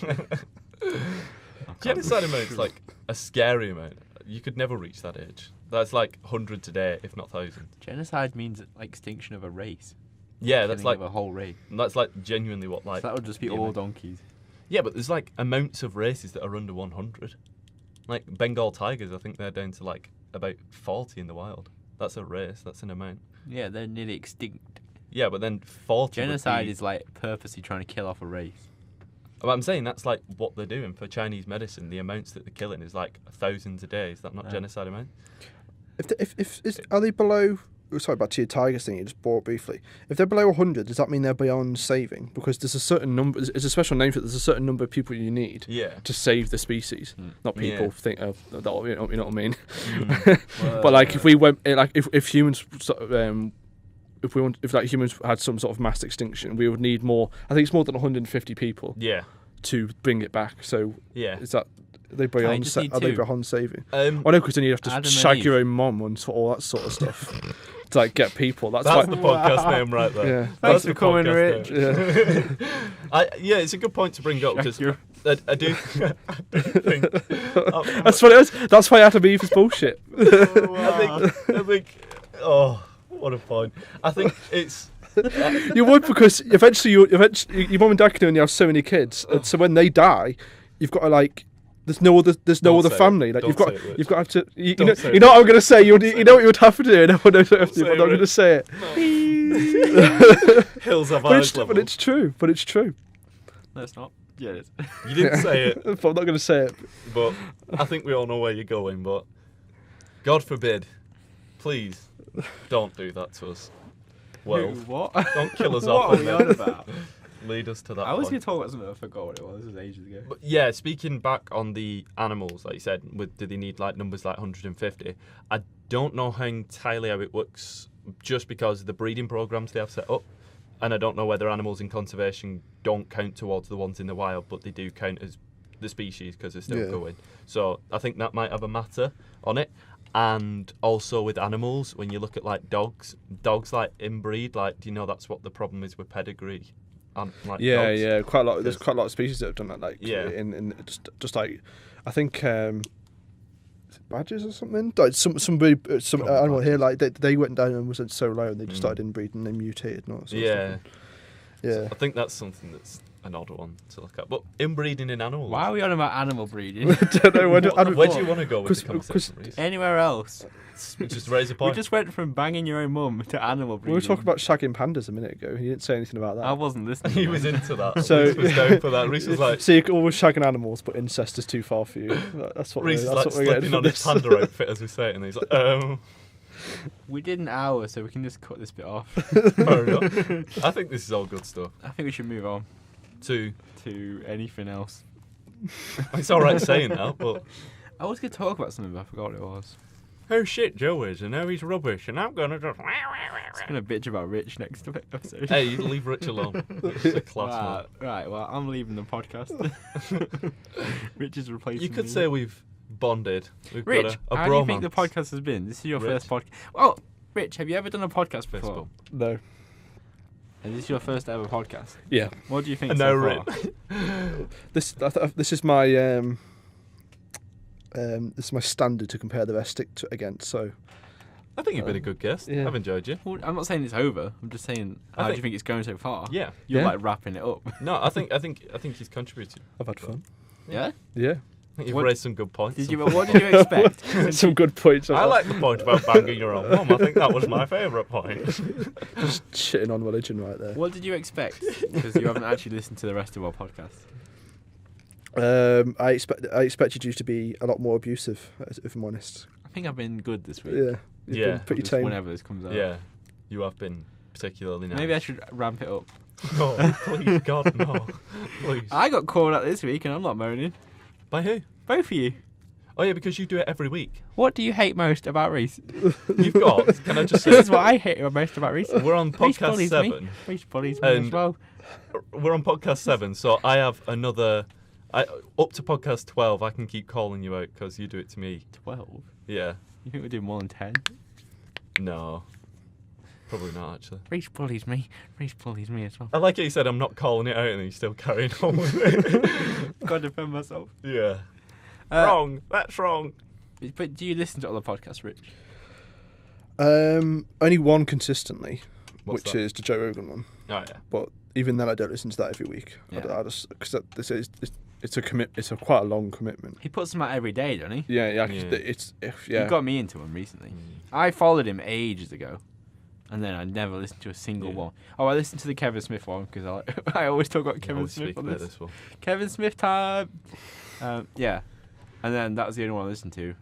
Genocide amount's like a scary amount. You could never reach that age. That's like hundreds a day, if not thousands. Genocide means like extinction of a race. Yeah, that's Killing like of a whole race. that's like genuinely what like. So that would just be the all amount- donkeys. Yeah, but there's like amounts of races that are under 100. Like Bengal tigers, I think they're down to like about 40 in the wild. That's a race. That's an amount. Yeah, they're nearly extinct. Yeah, but then 40. Genocide is like purposely trying to kill off a race. Well, I'm saying that's like what they're doing for Chinese medicine. The amounts that they're killing is like thousands a day. Is that not genocide amount? Are they below? Sorry, back to your tigers thing you just brought briefly. If they're below 100, does that mean they're beyond saving? Because there's a certain number. It's a special name for it. There's a certain number of people you need to save the species. Not people think of that. You know what I mean? But like if we went, like if humans, if humans had some sort of mass extinction, we would need more. I think it's more than 150 people. Yeah. To bring it back. So is that? Are they beyond saving? I know, because then you have to shag your own mom and all that sort of stuff to like get people. That's the podcast name right there. Yeah. Thanks for coming, Rich. Yeah. It's a good point to bring up because I do think that's what it is. That's why I had to be for bullshit. I think. Oh, what a point! I think it's. You would, because eventually your mum and dad can only have so many kids, and so when they die, you've got to like. There's no other family. Like you've got to. You know what I'm going to say. You know what you would have to do. No, I don't have to. I'm not going to say it. Hills have eyes level. But it's true. No, it's not. Yeah, it is. You didn't say it. But I'm not going to say it. But I think we all know where you're going. But God forbid, please don't do that to us. Well, what? Don't kill us What off. are we on about? Lead us to that. I was point. going to talk about something I forgot what it was. This was ages ago. But yeah, speaking back on the animals, like you said, do they need like numbers like 150? I don't know entirely how it works, just because of the breeding programs they have set up, and I don't know whether animals in conservation don't count towards the ones in the wild, but they do count as the species because they're still going. So I think that might have a matter on it. And also with animals, when you look at like dogs like inbreed. Like, do you know that's what the problem is with pedigree? Like dogs. Quite a lot. There's quite a lot of species that have done that. Like, in just like, I think badgers or something. Like some animal here, like they went down and was so low, and they just started inbreeding and they mutated and all that sort of stuff. Yeah. So I think that's something that's an odd one to look at. But inbreeding in animals. Why are we on about animal breeding? I don't know. Where do you want to go with the conversation? Anywhere else. Just raise a point. We just went from banging your own mum to animal breeding. We were talking about shagging pandas a minute ago, and he didn't say anything about that. I wasn't listening. He was into that. So Reece was down for that. Reece was like... So you're always shagging animals, but incest is too far for you. That's what Reece is like we're slipping on his panda outfit as we say it, and he's like, We did an hour, so we can just cut this bit off. Fair enough. I think this is all good stuff. I think we should move on To anything else. it's all right saying that, but I was going to talk about something, but I forgot what it was. oh shit, Joe is, and now he's rubbish, and I'm gonna just. It's going to bitch about Rich next episode. Hey, you leave Rich alone. It's a class Right, well, I'm leaving the podcast. Rich is replacing man. You could me. say we've bonded. We've Rich, got a how do you think the bromance. podcast has been? This is your Rich. first podcast. Oh, Rich, have you ever done a podcast First before? bump. No. Is this your first ever podcast? Yeah. What do you think And so now far? This is my this is my standard to compare the rest against. So I think you've been a good guest. Yeah. I've enjoyed you. Well, I'm not saying it's over. I'm just saying, how do you think it's going so far? Yeah. You're Yeah. like wrapping it up. No, I think he's contributed. I've had fun. Yeah? Yeah. I think you've What- raised some good points. What did you expect? Some good points. I like the point about banging your own mum. I think that was my favourite point. just shitting on religion right there. What did you expect? Because you haven't actually listened to the rest of our podcast. I expected you to be a lot more abusive, if I'm honest. I think I've been good this week. Yeah. You've Yeah. been pretty Just tame. whenever this comes out. Yeah, you have been particularly nice. Maybe I should ramp it up. No, please, God, no. Please. I got called out this week and I'm not moaning. By who? Both of you. Oh yeah, because you do it every week. What do you hate most about Reese? You've got. Can I just This say? is what I hate most about Reese. We're on Reese podcast bullies 7. me. Reese bullies me as And- well. We're on podcast 7, so I have another. Up to podcast 12, I can keep calling you out because you do it to me. 12? Yeah. You think we're doing more than 10? No. Probably not, actually. Reese bullies me. Reese bullies me as well. I like how you said I'm not calling it out and you're still carrying on with it. Gotta defend myself. Yeah. Wrong. That's wrong. But do you listen to other podcasts, Rich? Only one consistently, What's which that? is the Joe Rogan one. Oh, yeah. But even then, I don't listen to that every week. Yeah. I just because it's a commit. It's a quite a long commitment. He puts them out every day, doesn't he? Yeah. Yeah. You got me into him recently. I followed him ages ago, and then I never listened to a single Yeah. one. Oh, I listened to the Kevin Smith one because I always talk about You Kevin always Smith speak on about this. this one. Kevin Smith time. Yeah, and then that was the only one I listened to,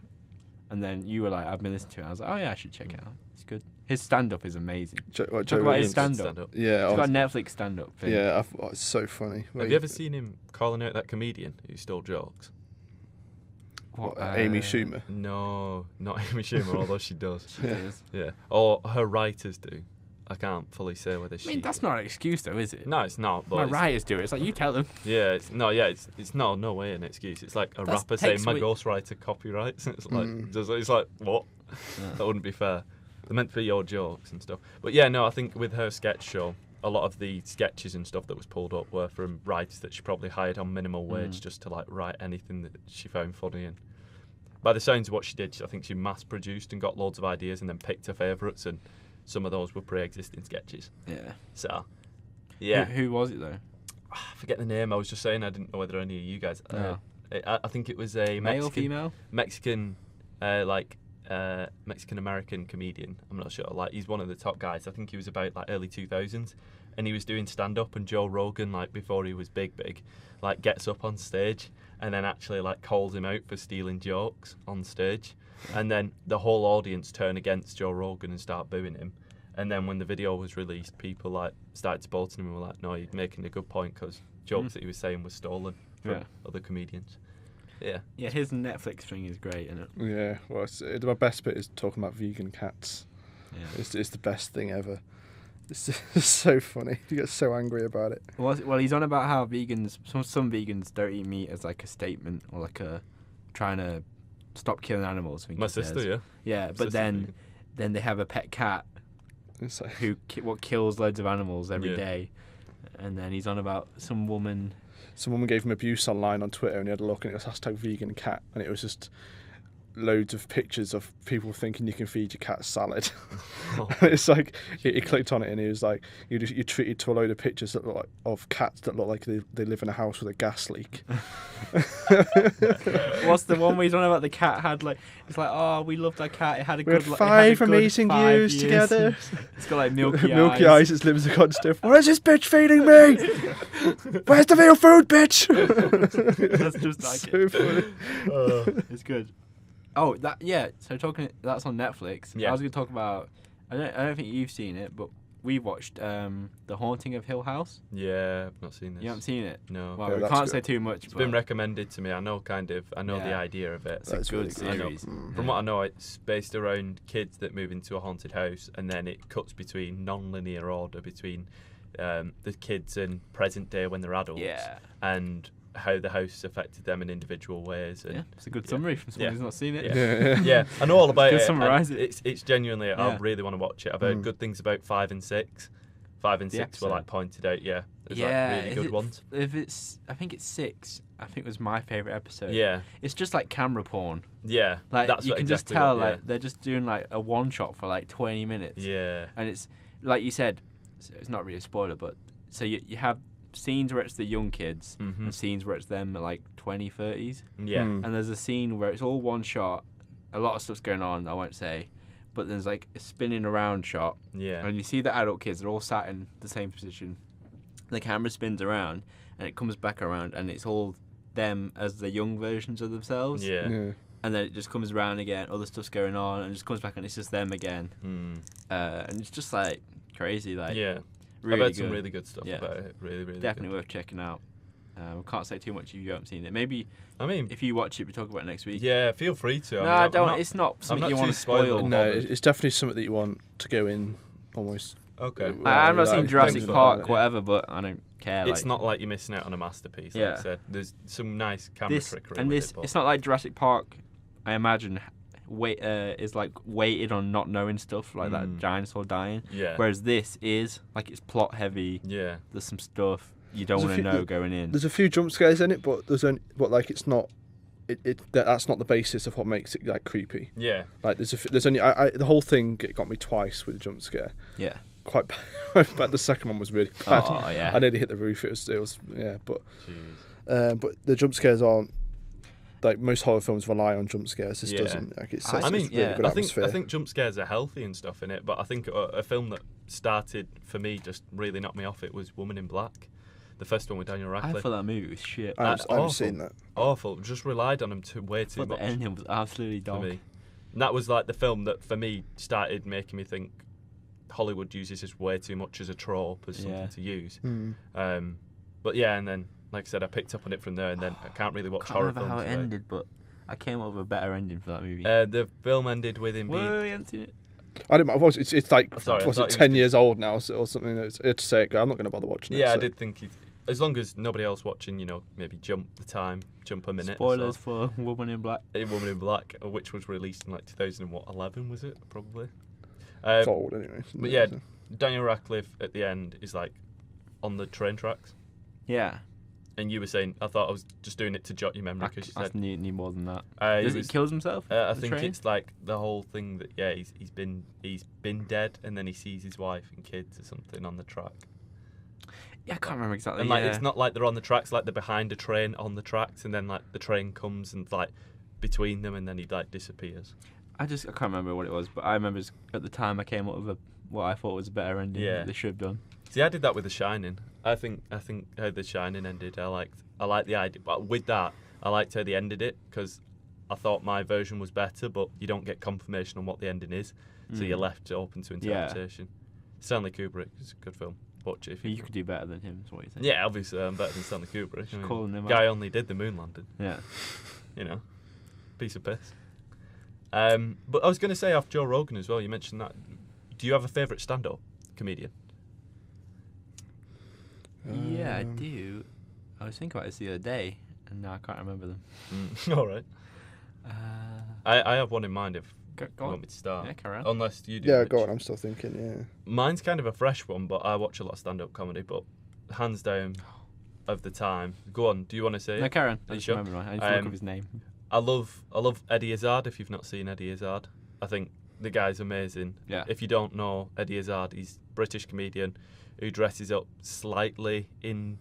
and then you were like, "I've been listening to it." I was like, "Oh yeah, I should check it out. It's good." His stand-up is amazing. Joe Talk about Rogan's- his stand-up. Yeah, He's got a Netflix stand-up thing. yeah. It's so funny. Have you ever seen him calling out that comedian who stole jokes? What, Amy Schumer? No, not Amy Schumer, although she does. She does. Yeah. Or her writers do. I can't fully say whether I she. mean, that's not an excuse, though, is it? No, it's not. But My it's- writers do it. It's like you tell them. Yeah, it's no way an excuse. It's like a That's rapper saying takes my away- ghostwriter copyrights. It's like it's like what? Yeah. That wouldn't be fair. They're meant to be your jokes and stuff. But yeah, no, I think with her sketch show, a lot of the sketches and stuff that was pulled up were from writers that she probably hired on minimal wage just to like write anything that she found funny. And by the sounds of what she did, I think she mass produced and got loads of ideas and then picked her favourites, and some of those were pre-existing sketches. Yeah. So yeah, Who was it, though? I forget the name. I was just saying I didn't know whether any of you guys. I think it was a Male, female? Mexican American comedian. I'm not sure. Like he's one of the top guys. I think he was about like early 2000s, and he was doing stand up. And Joe Rogan, like before he was big, like gets up on stage and then actually like calls him out for stealing jokes on stage, and then the whole audience turn against Joe Rogan and start booing him. And then when the video was released, people like started supporting him and were like, "No, you're making a good point because jokes that he was saying were stolen from other comedians." Yeah. Yeah, his Netflix thing is great, isn't it? Yeah. Well, my best bit is talking about vegan cats. Yeah. It's the best thing ever. It's so funny. You get so angry about it. Well, he's on about how vegans, some vegans don't eat meat as like a statement or like a trying to stop killing animals. I think My he says. sister, yeah. Yeah, but Sister's vegan. then they have a pet cat It's like, who kills loads of animals every Yeah. day, and then he's on about some woman. some woman gave him abuse online on Twitter, and he had a look, and it was #vegan_cat, and it was just loads of pictures of people thinking you can feed your cat salad. And it's like he clicked on it, and he was like, "You're treated to a load of pictures that look like of cats that look like they live in a house with a gas leak." What's the one where he's on about the cat had like? It's like, oh, we loved our cat. It had a We good. had it 5 a good amazing 5 years together. It's got like milky Milky eyes, its limbs are gone stiff. Where's this bitch feeding me? Where's the real food, bitch? That's just like So funny. It's good. Oh, So that's on Netflix. Yeah. I was going to talk about. I don't think you've seen it, but we watched The Haunting of Hill House. Yeah, I've not seen this. You haven't seen it? No. Well, Yeah, we that's can't good. say too much. It's been recommended to me. I know the Yeah. idea of it. It's That's a good really good. series. From what I know, it's based around kids that move into a haunted house, and then it cuts between non-linear order between the kids in present day when they're adults, Yeah. and how the house affected them in individual ways. And Yeah, it's a good summary from someone Yeah. who's not seen it. Yeah. Yeah, I know all about Good it. summarise and it. It's genuinely, I Yeah. really want to watch it. I've heard good things about 5 and 6. 5 and The 6 were episode. like pointed out. Yeah, as Yeah, like really good ones. I think it's 6. I think it was my favorite episode. Yeah, It's just like camera porn. yeah. Like that's you what can just exactly tell, what- yeah. like they're just doing like a one shot for like 20 minutes. Yeah. And it's like you said, it's not really a spoiler, but so you have scenes where it's the young kids Mhm. and scenes where it's them at like 20, 30s. Yeah. Mm. And there's a scene where it's all one shot. A lot of stuff's going on, I won't say. But there's like a spinning around shot. Yeah. And you see the adult kids, they're all sat in the same position. The camera spins around and it comes back around and it's all them as the young versions of themselves. Yeah. Yeah. And then it just comes around again, other stuff's going on, and it just comes back and it's just them again. Mm. And it's just like crazy, like Yeah. really I've heard good. some really good stuff Yeah. about it. Really, really Definitely good. worth checking out. We can't say too much if you haven't seen it. Maybe I mean, if you watch it, we talk about it next week. yeah, feel free to. No, I mean, I I'm don't. not- It's not something not you too want to spoiled spoil. or No, bothered. it's definitely something that you want to go in almost. Okay. I'm not Like, saying Jurassic thanks for Park, that. whatever, but I don't care. It's like, not like you're missing out on a masterpiece. Like Yeah. I said, there's some nice camera this trickery and with this. it, but It's not like Jurassic Park. I imagine is like weighted on not knowing stuff like that dinosaur dying. yeah, Whereas this is like it's plot heavy. yeah, There's some stuff you don't There's a want to few- know going in. There's a few jump scares in it, but like it's not. That's not the basis of what makes it like creepy. yeah. Like there's only the whole thing got me twice with a jump scare. Yeah. Quite bad. But the second one was really bad. Oh yeah. I nearly hit the roof. It was yeah, but Jeez. but the jump scares aren't like most horror films rely on jump scares. This Yeah. doesn't. Like it I sets I mean, this really yeah, good I think atmosphere. jump scares are healthy and stuff in it, but I think a film that started for me just really knocked me off it was Woman in Black, the first one with Daniel I Radcliffe. thought that movie was shit. I haven't awful. seen that. Awful, just relied on him way I too thought much the ending was absolutely for dog. me. And that was like the film that for me started making me think Hollywood uses this way too much as a trope, as something Yeah. to use. Mm. But yeah, and then like I said, I picked up on it from there, and then I can't really watch Can't horror remember films. how it without- ended, but I came up with a better ending for that movie. The film ended with him being. Whoa, you haven't seen it? I don't. It's like Sorry, I was thought it you 10 was years old now or something? It's to say it. I'm not going to bother watching it. Yeah, I so. did think as long as nobody else watching, maybe jump a minute. Spoilers for Woman in Black. A Woman in Black, which was released in like 2011, was it? Probably. It's old anyway. isn't But it? yeah, So- Daniel Radcliffe at the end is like on the train tracks, Yeah. and you were saying I thought I was just doing it to jot your memory because you I said need more than that. he Does was- he kills himself? I on the think train? it's like the whole thing that he's been dead, and then he sees his wife and kids or something on the track, Yeah, I can't remember exactly. and like yeah. it's not like they're on the tracks, like they're behind a train on the tracks, and then like the train comes and like between them, and then he like disappears. I can't remember what it was, but I remember at the time I came up with what I thought was a better ending Yeah. that they should have done. See, I did that with The Shining. I think how The Shining ended. I liked the idea, but with that, I liked how they ended it because I thought my version was better, but you don't get confirmation on what the ending is, so you're left open to Yeah. interpretation. Stanley Kubrick is a good film. Watch it if You could do better than him, is what you're saying. Yeah, obviously I'm better than Stanley Kubrick. Just calling him guy out. only did the moon landing. Yeah. Piece of piss. But I was going to say off Joe Rogan as well. You mentioned that. Do you have a favourite stand-up comedian? Yeah, I do. I was thinking about this the other day, and now I can't remember them. All right. I have one in mind if Go you want on. me to start. Yeah, carry on. Unless you do. Yeah, Mitch. go on. I'm still thinking. Yeah. Mine's kind of a fresh one, but I watch a lot of stand-up comedy. But hands down, of the time. Go on. Do you want to say? No, it? carry on. Are I you just sure? remember. I need to look up his name. I love Eddie Izzard. If you've not seen Eddie Izzard, I think the guy's amazing. Yeah. If you don't know Eddie Izzard, he's a British comedian who dresses up slightly in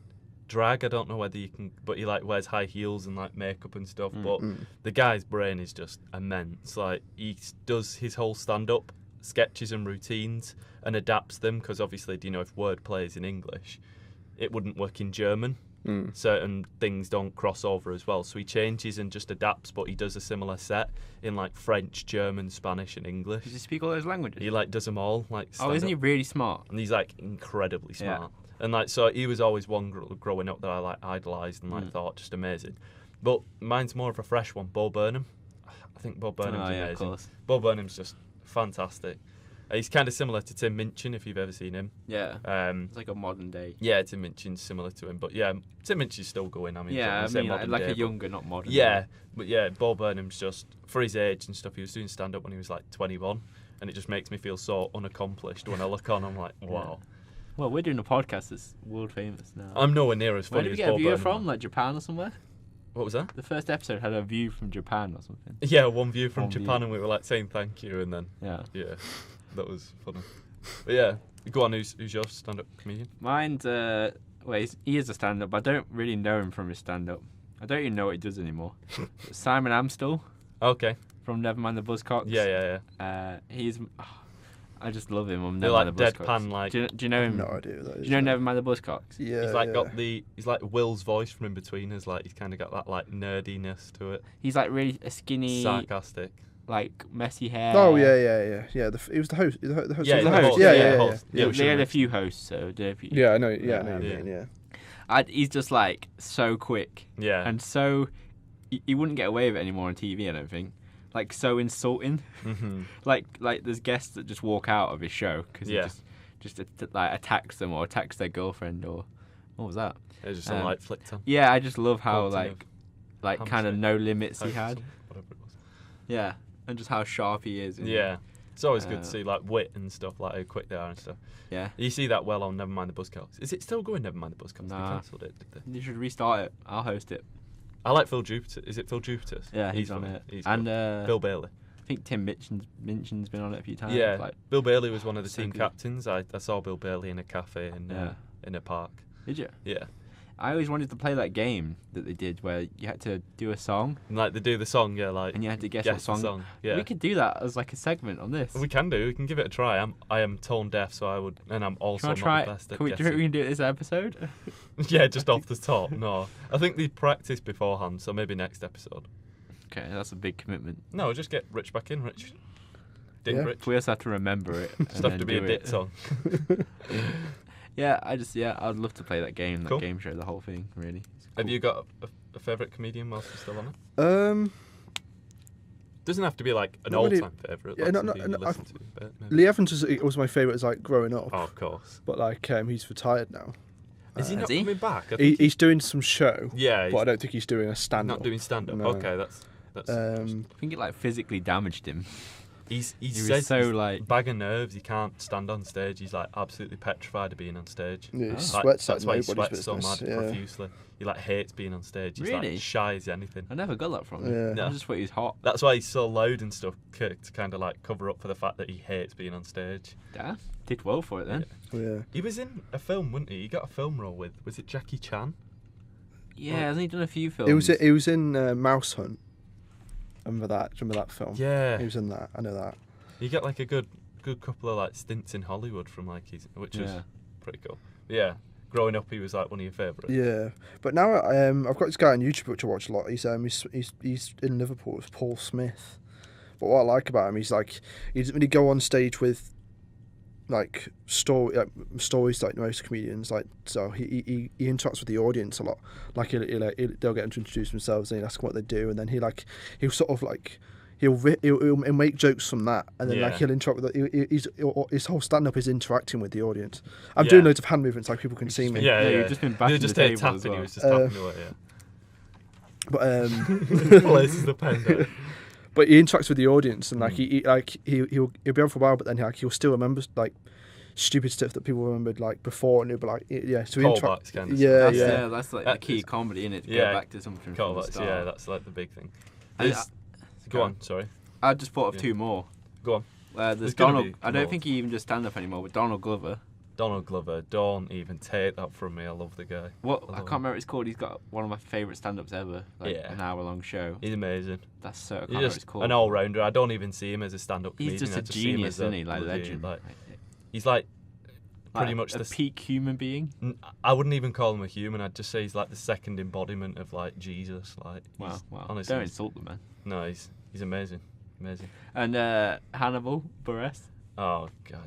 drag. I don't know whether you can, but he like wears high heels and like makeup and stuff. But the guy's brain is just immense. Like he does his whole stand-up sketches and routines and adapts them because obviously, if word plays in English, it wouldn't work in German. certain things don't cross over as well. So he changes and just adapts, but he does a similar set in like French, German, Spanish, and English. Does he speak all those languages? He like does them all. Like isn't he really smart? And he's like incredibly smart. And like so, he was always one growing up that I like idolised and like thought just amazing. But mine's more of a fresh one, Bo Burnham. I think Bo Burnham's amazing. Of course. Bo Burnham's just fantastic. He's kind of similar to Tim Minchin, if you've ever seen him. Yeah. It's like a modern day. Yeah, Tim Minchin's similar to him, but yeah, Tim Minchin's still going. I mean, like a younger, not modern. Yeah, but yeah, Bo Burnham's just for his age and stuff. He was doing stand up when he was like 21, and it just makes me feel so unaccomplished when I look on. I'm like, wow. Well, we're doing a podcast that's world famous now. I'm nowhere near as Where funny did as we get Bo a viewer Burnham. from? Like Japan or somewhere? What was that? The first episode had a view from Japan or something. Yeah, one view from One Japan, view. and we were like saying thank you, and then Yeah. that was funny. But yeah, go on. Who's your stand-up comedian? Mine's he is a stand-up. I don't really know him from his stand-up. I don't even know what he does anymore. Simon Amstel Okay. from Nevermind the Buzzcocks. Yeah. He's. I just love him on They're Nevermind like the Buzzcocks. deadpan, like. Do you know him? No idea who that is. Do you know Nevermind the Buzzcocks? Yeah. He's like got he's like Will's voice from in between us. Like he's kind of got that like nerdiness to it. He's like really a skinny, Sarcastic. like messy hair. Oh yeah. He was the host. The host. Yeah, was the the host. host, Yeah, yeah, yeah, host. yeah. we They should had a mention. few hosts, so I don't know if you. Yeah, I know. Yeah, I know. Yeah. Yeah. He's just like so quick Yeah. and so he wouldn't get away with it anymore on TV. I don't think. Like so insulting. Mm-hmm. Like there's guests that just walk out of his show because Yeah. he just like attacks them or attacks their girlfriend or what was that? It's just some light flicked on. Yeah, I just love how Quantum like kind of hamster. no limits he had. Whatever it was. Yeah, and just how sharp he is. And, Yeah. It's always good to see like wit and stuff, like how quick they are and stuff. Yeah. You see that well on Nevermind the Buzzcocks. Is it still going, Nevermind the Buzzcocks? Nah. They cancelled it, did they? You should restart it. I'll host it. I like Phil Jupiter. Is it Phil Jupiter? Yeah, he's on funny. it. He's And good. Bill Bailey. I think Tim Minchin's been on it a few times. Yeah, Like, Bill Bailey was one of the so team good. captains. I saw Bill Bailey in a cafe in a park. did you? Yeah. I always wanted to play that game that they did where you had to do a song And like they do the song, yeah, like and you had to guess guess what the song. Yeah. We could do that as like a segment on this. We can do. We can give it a try. I am tone deaf, so I would, and I'm also Can I not try the it? best at Can we do guessing. we can do it this episode? Yeah, just off the top. No, I think they practiced beforehand, so maybe next episode. Okay, that's a big commitment. No, just get Rich back in, Rich. Dink Yeah. Rich. We also have to remember it. and Just have then to be a do dit it. song. Yeah, I'd love to play that game, Cool. that game show, the whole thing. Really. It's Have cool. you got a favourite comedian whilst you're still on it? Doesn't have to be like an Not really. all-time favourite. Yeah, like no, somebody you no, listen to, but maybe. Lee Evans was my favourite as like growing up, Oh, of course. but like he's retired now. Is he Has not he? coming back? I think He's doing some show, yeah, but I he's don't think he's doing a stand-up. not doing stand-up. No. Okay, that's. I think it like physically damaged him. He He was says so he's like. bag of nerves. He can't stand on stage. He's like absolutely petrified of being on stage. Yeah, he Oh. sweats That's like why he nobody's sweats so business. mad Yeah. profusely. He like hates being on stage. He's Really? like shy as anything. I never got that from him. Yeah. No. I just thought he was hot. That's why he's so loud and stuff to kind of like cover up for the fact that he hates being on stage. Yeah, did well for it then. Yeah. He was in a film, wasn't he? He got a film role with. Was it Jackie Chan? Yeah, hasn't he done a few films? He was in Mouse Hunt. Remember that film? Yeah. He was in that. I know that. He got like a good couple of like stints in Hollywood from like which was Yeah. pretty cool. Yeah. Growing up, he was like one of your favourites. Yeah, but now I've got this guy on YouTube which I watch a lot. He's in Liverpool. It's Paul Smith. But what I like about him, he doesn't really go on stage with like stories like most comedians. Like so, he interacts with the audience a lot. Like they'll get them to introduce themselves and he'll ask them what they do, and then he'll sort of like. He'll make jokes from that, and then like Yeah. he'll interact with his whole stand up is interacting with the audience. I'm Yeah. doing loads of hand movements like people can see me. Yeah, Yeah, yeah. you've just been They bashing just the heard table tapping. as well. He was just tapping away. But Places the pen down. but he interacts with the audience, and like he'll be on for a while, but then like he'll still remember like stupid stuff that people remembered like before, and he'll be like, yeah. So he Callbacks kind of yeah, stuff. yeah. That's like That the key is- of comedy, innit? To yeah, go back to something from the Callbacks, start. yeah, that's like the big thing. And There's- Go on, sorry. I just thought of Yeah. two more. Go on. There's There's gonna Donald. be I don't more. think he even does stand up anymore, but Donald Glover. Donald Glover, don't even take that from me. I love the guy. What I I love can't remember what it's called. He's got one of my favourite stand-ups ever. Like Yeah. an hour-long show. He's amazing. That's so. I can't He's remember what just it's called. an all-rounder. I don't even see him as a stand-up comedian. He's just I a see him genius, as a isn't he? Like bloody, legend. like- he's like pretty much a the peak human being. I wouldn't even call him a human. I'd just say he's like the second embodiment of like Jesus. Like, Wow. honestly, Don't insult the man. No, he's amazing, amazing. And Hannibal Buress. Oh God,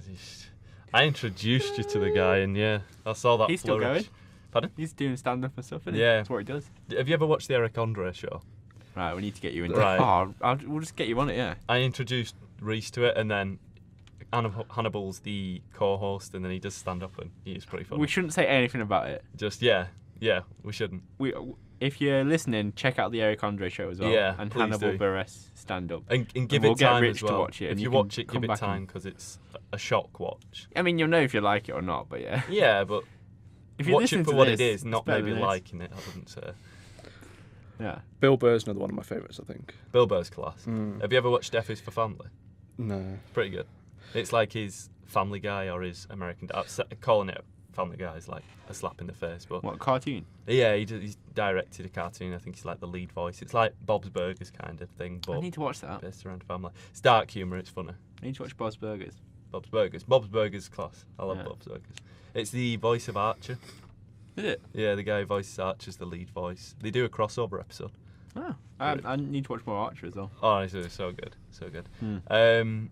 I introduced you to the guy, and yeah, I saw that. He's still flourish. going. Pardon? He's doing stand-up and stuff, isn't he? Yeah. That's what he does. Have you ever watched the Eric Andre show? Right, we need to get you in. Right. Oh, we'll just get you on it, yeah. I introduced Reese to it, and then Hannibal's the co-host, and then he does stand up, and he is pretty funny. We shouldn't say anything about it. Just we shouldn't. If you're listening, check out the Eric Andre show as well. Yeah, and please Hannibal do. Buress stand up. And give we'll it get time Rich as well. to watch it, If and you you watch can it, come give it back time and- because it's a shock watch. I mean, you'll know if you like it or not, but yeah. Yeah, but If you watch listen it for to what this, it is, it's not better maybe than this. liking it. I wouldn't say. Yeah. Bill Burr's another one of my favourites, I think. Bill Burr's class. Have you ever watched F is for Family? No. Pretty good. It's like his Family Guy or his American Dad. Calling it Family Guy is like a slap in the face, but What, cartoon? yeah, he's directed a cartoon. I think he's like the lead voice. It's like Bob's Burgers kind of thing, I but need to watch that. based around family. It's dark humour. It's funny. I need to watch Bob's Burgers. Bob's Burgers. Bob's Burgers class. I love Yeah. Bob's Burgers. It's the voice of Archer. Is it? Yeah, the guy who voices Archer's the lead voice. They do a crossover episode. Oh. I need to watch more Archer as well. Oh, it's so good, so good. Hmm.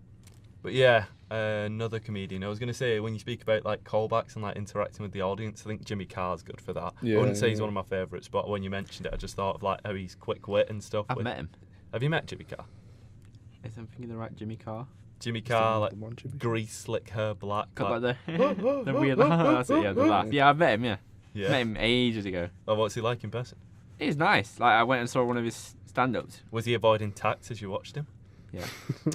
But yeah, another comedian. I was gonna say when you speak about like callbacks and like interacting with the audience, I think Jimmy Carr's good for that. Yeah, I wouldn't say he's yeah. one of my favourites, but when you mentioned it, I just thought of like how he's quick wit and stuff. I've met him. Have you met Jimmy Carr? Is I'm thinking the right Jimmy Carr? Jimmy Carr, like The one Jimmy. grease, slick hair, black. Got like the weird that's it, yeah, the laugh. Yeah, I've met him, yeah. Yeah. Met him ages ago. Oh, what's he like in person? He was nice. Like I went and saw one of his stand-ups. Was he avoiding tax as you watched him? Yeah.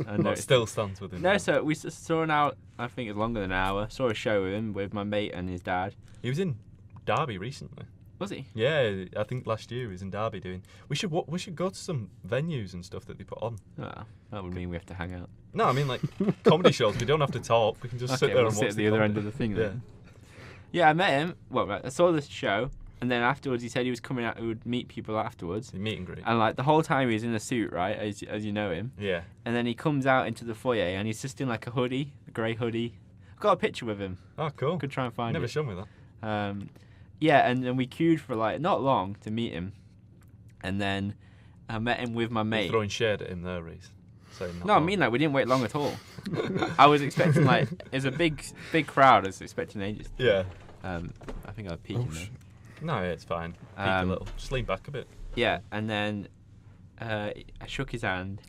Or No, it still stands with him? no, so we saw an hour. I think it's longer than an hour. Saw a show with him with my mate and his dad. He was in Derby recently. Was he? Yeah, I think last year he was in Derby doing. We should go to some venues and stuff that they put on. Oh, that would mean we have to hang out. No, I mean like comedy shows. We don't have to talk. We can just sit there we'll and sit watch at the other comedy. end of the thing. Yeah. Then. Yeah, I met him. Well, right, I saw the show, and then afterwards he said he was coming out. He would meet people afterwards. Meet and greet. And like the whole time he was in a suit, right, as you know him. Yeah. And then he comes out into the foyer, and he's just in like a hoodie, a grey hoodie. I've got a picture with him. Oh, cool. Could try and find Never it. shown me that. Yeah, and then we queued for like not long to meet him, and then I met him with my You're mate. throwing shade at him there, Reese. Saying not No, I long. mean like we didn't wait long at all. I was expecting like it's a big crowd. I was expecting ages. Yeah. I think I was peeking there. No, it's fine. Peek a little. Just lean back a bit. Yeah, and then I shook his hand,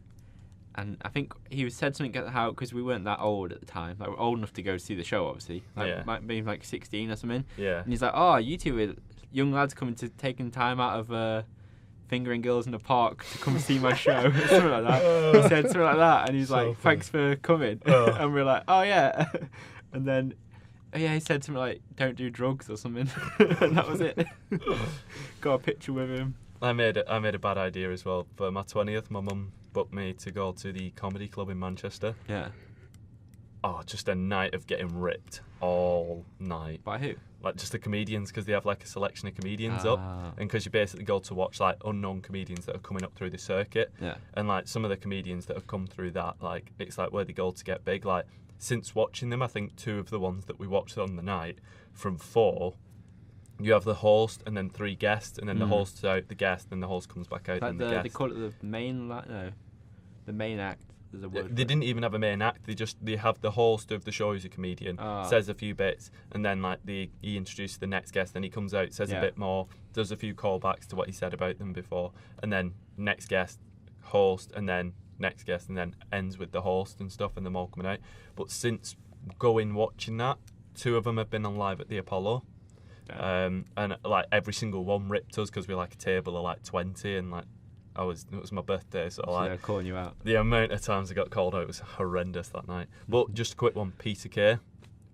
and I think he said something about how because we weren't that old at the time, like we're old enough to go see the show, obviously, like Yeah. might be like 16 or something. Yeah. And he's like, "Oh, you two are young lads taking time out of fingering girls in the park to come see my show," something like that. He said something like that, and he's So like, funny. "Thanks for coming," Oh. and we're like, "Oh yeah," and then. Yeah, he said something like, "Don't do drugs" or something, and that was it. Got a picture with him. I made a bad idea as well. For my 20th, my mum booked me to go to the comedy club in Manchester. Yeah. Oh, just a night of getting ripped all night. By who? Like just the comedians, because they have like a selection of comedians up, Ah. and because you basically go to watch like unknown comedians that are coming up through the circuit, Yeah. and like some of the comedians that have come through that, like it's like where they go to get big. Like since watching them, I think 2 of the ones that we watched on the night from 4. You have the host and then 3 guests, and then the host's out, the guest, then the host comes back out, Like and the they guest. call it the main the main act. There's a word. They didn't even have a main act. They have the host of the show who's a comedian, says a few bits, and then like he introduces the next guest, then he comes out, says a bit more, does a few callbacks to what he said about them before, and then next guest, host, and then next guest, and then ends with the host and stuff, and them all coming out. But since watching that, 2 of them have been on live at the Apollo. And like every single one ripped us because we're like a table of like 20, and like it was my birthday, so like they're calling you out. the amount of times I got called out was horrendous that night. But just a quick one, Peter Kay.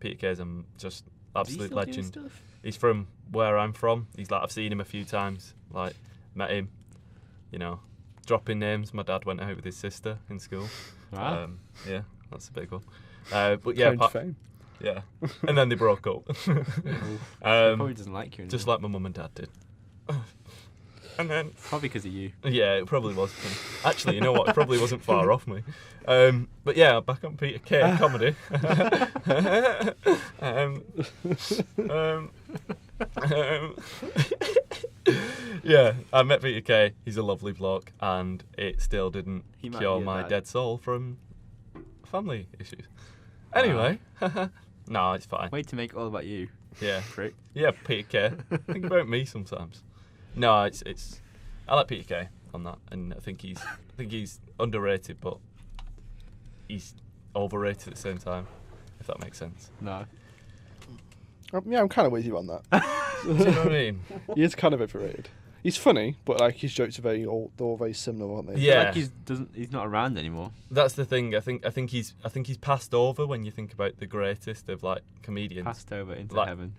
Peter Kay's just absolute legend. He's from where I'm from. He's like I've seen him a few times, like met him, dropping names. My dad went out with his sister in school. Wow. Yeah, that's a big one. But yeah, Fame. yeah, and then they broke up. Probably doesn't like you anymore. Just like my mum and dad did. And then Probably because of you. yeah, it probably was. Actually, you know what? It probably wasn't far off me. But yeah, back on Peter Kay comedy. Yeah, I met Peter Kay. He's a lovely bloke, and it still didn't He might cure be a my dad. dead soul from family issues. Anyway, no, it's fine. Way to make it all about you, Yeah, prick. yeah, Peter Kay. Think about me sometimes. No, it's. I like Peter Kay on that, and I think he's underrated, but he's overrated at the same time. If that makes sense. No. Yeah, I'm kind of with you on that. Do you know what I mean? He is kind of overrated. He's funny, but like his jokes are very old. They're all very similar, aren't they? Yeah. Like he's not around anymore. That's the thing. I think he's passed over when you think about the greatest of like comedians. Passed over into Like- heaven.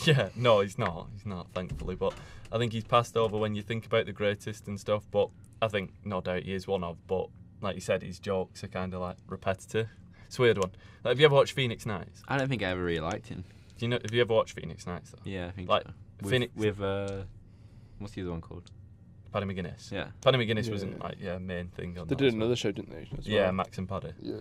Yeah, no, he's not, thankfully. But I think he's passed over when you think about the greatest and stuff. But I think no doubt he is one of. But like you said, his jokes are kind of like repetitive. It's a weird one. Like, have you ever watched Phoenix Nights? I don't think I ever really liked him. Do you know? Have you ever watched Phoenix Nights though? Yeah, I think Like, so. With, Phoenix- with what's the other one called? Paddy McGuinness. Yeah. Paddy McGuinness Yeah. wasn't like main thing on They that did as well. another show, didn't they? As Yeah, well? Max and Paddy. Yeah.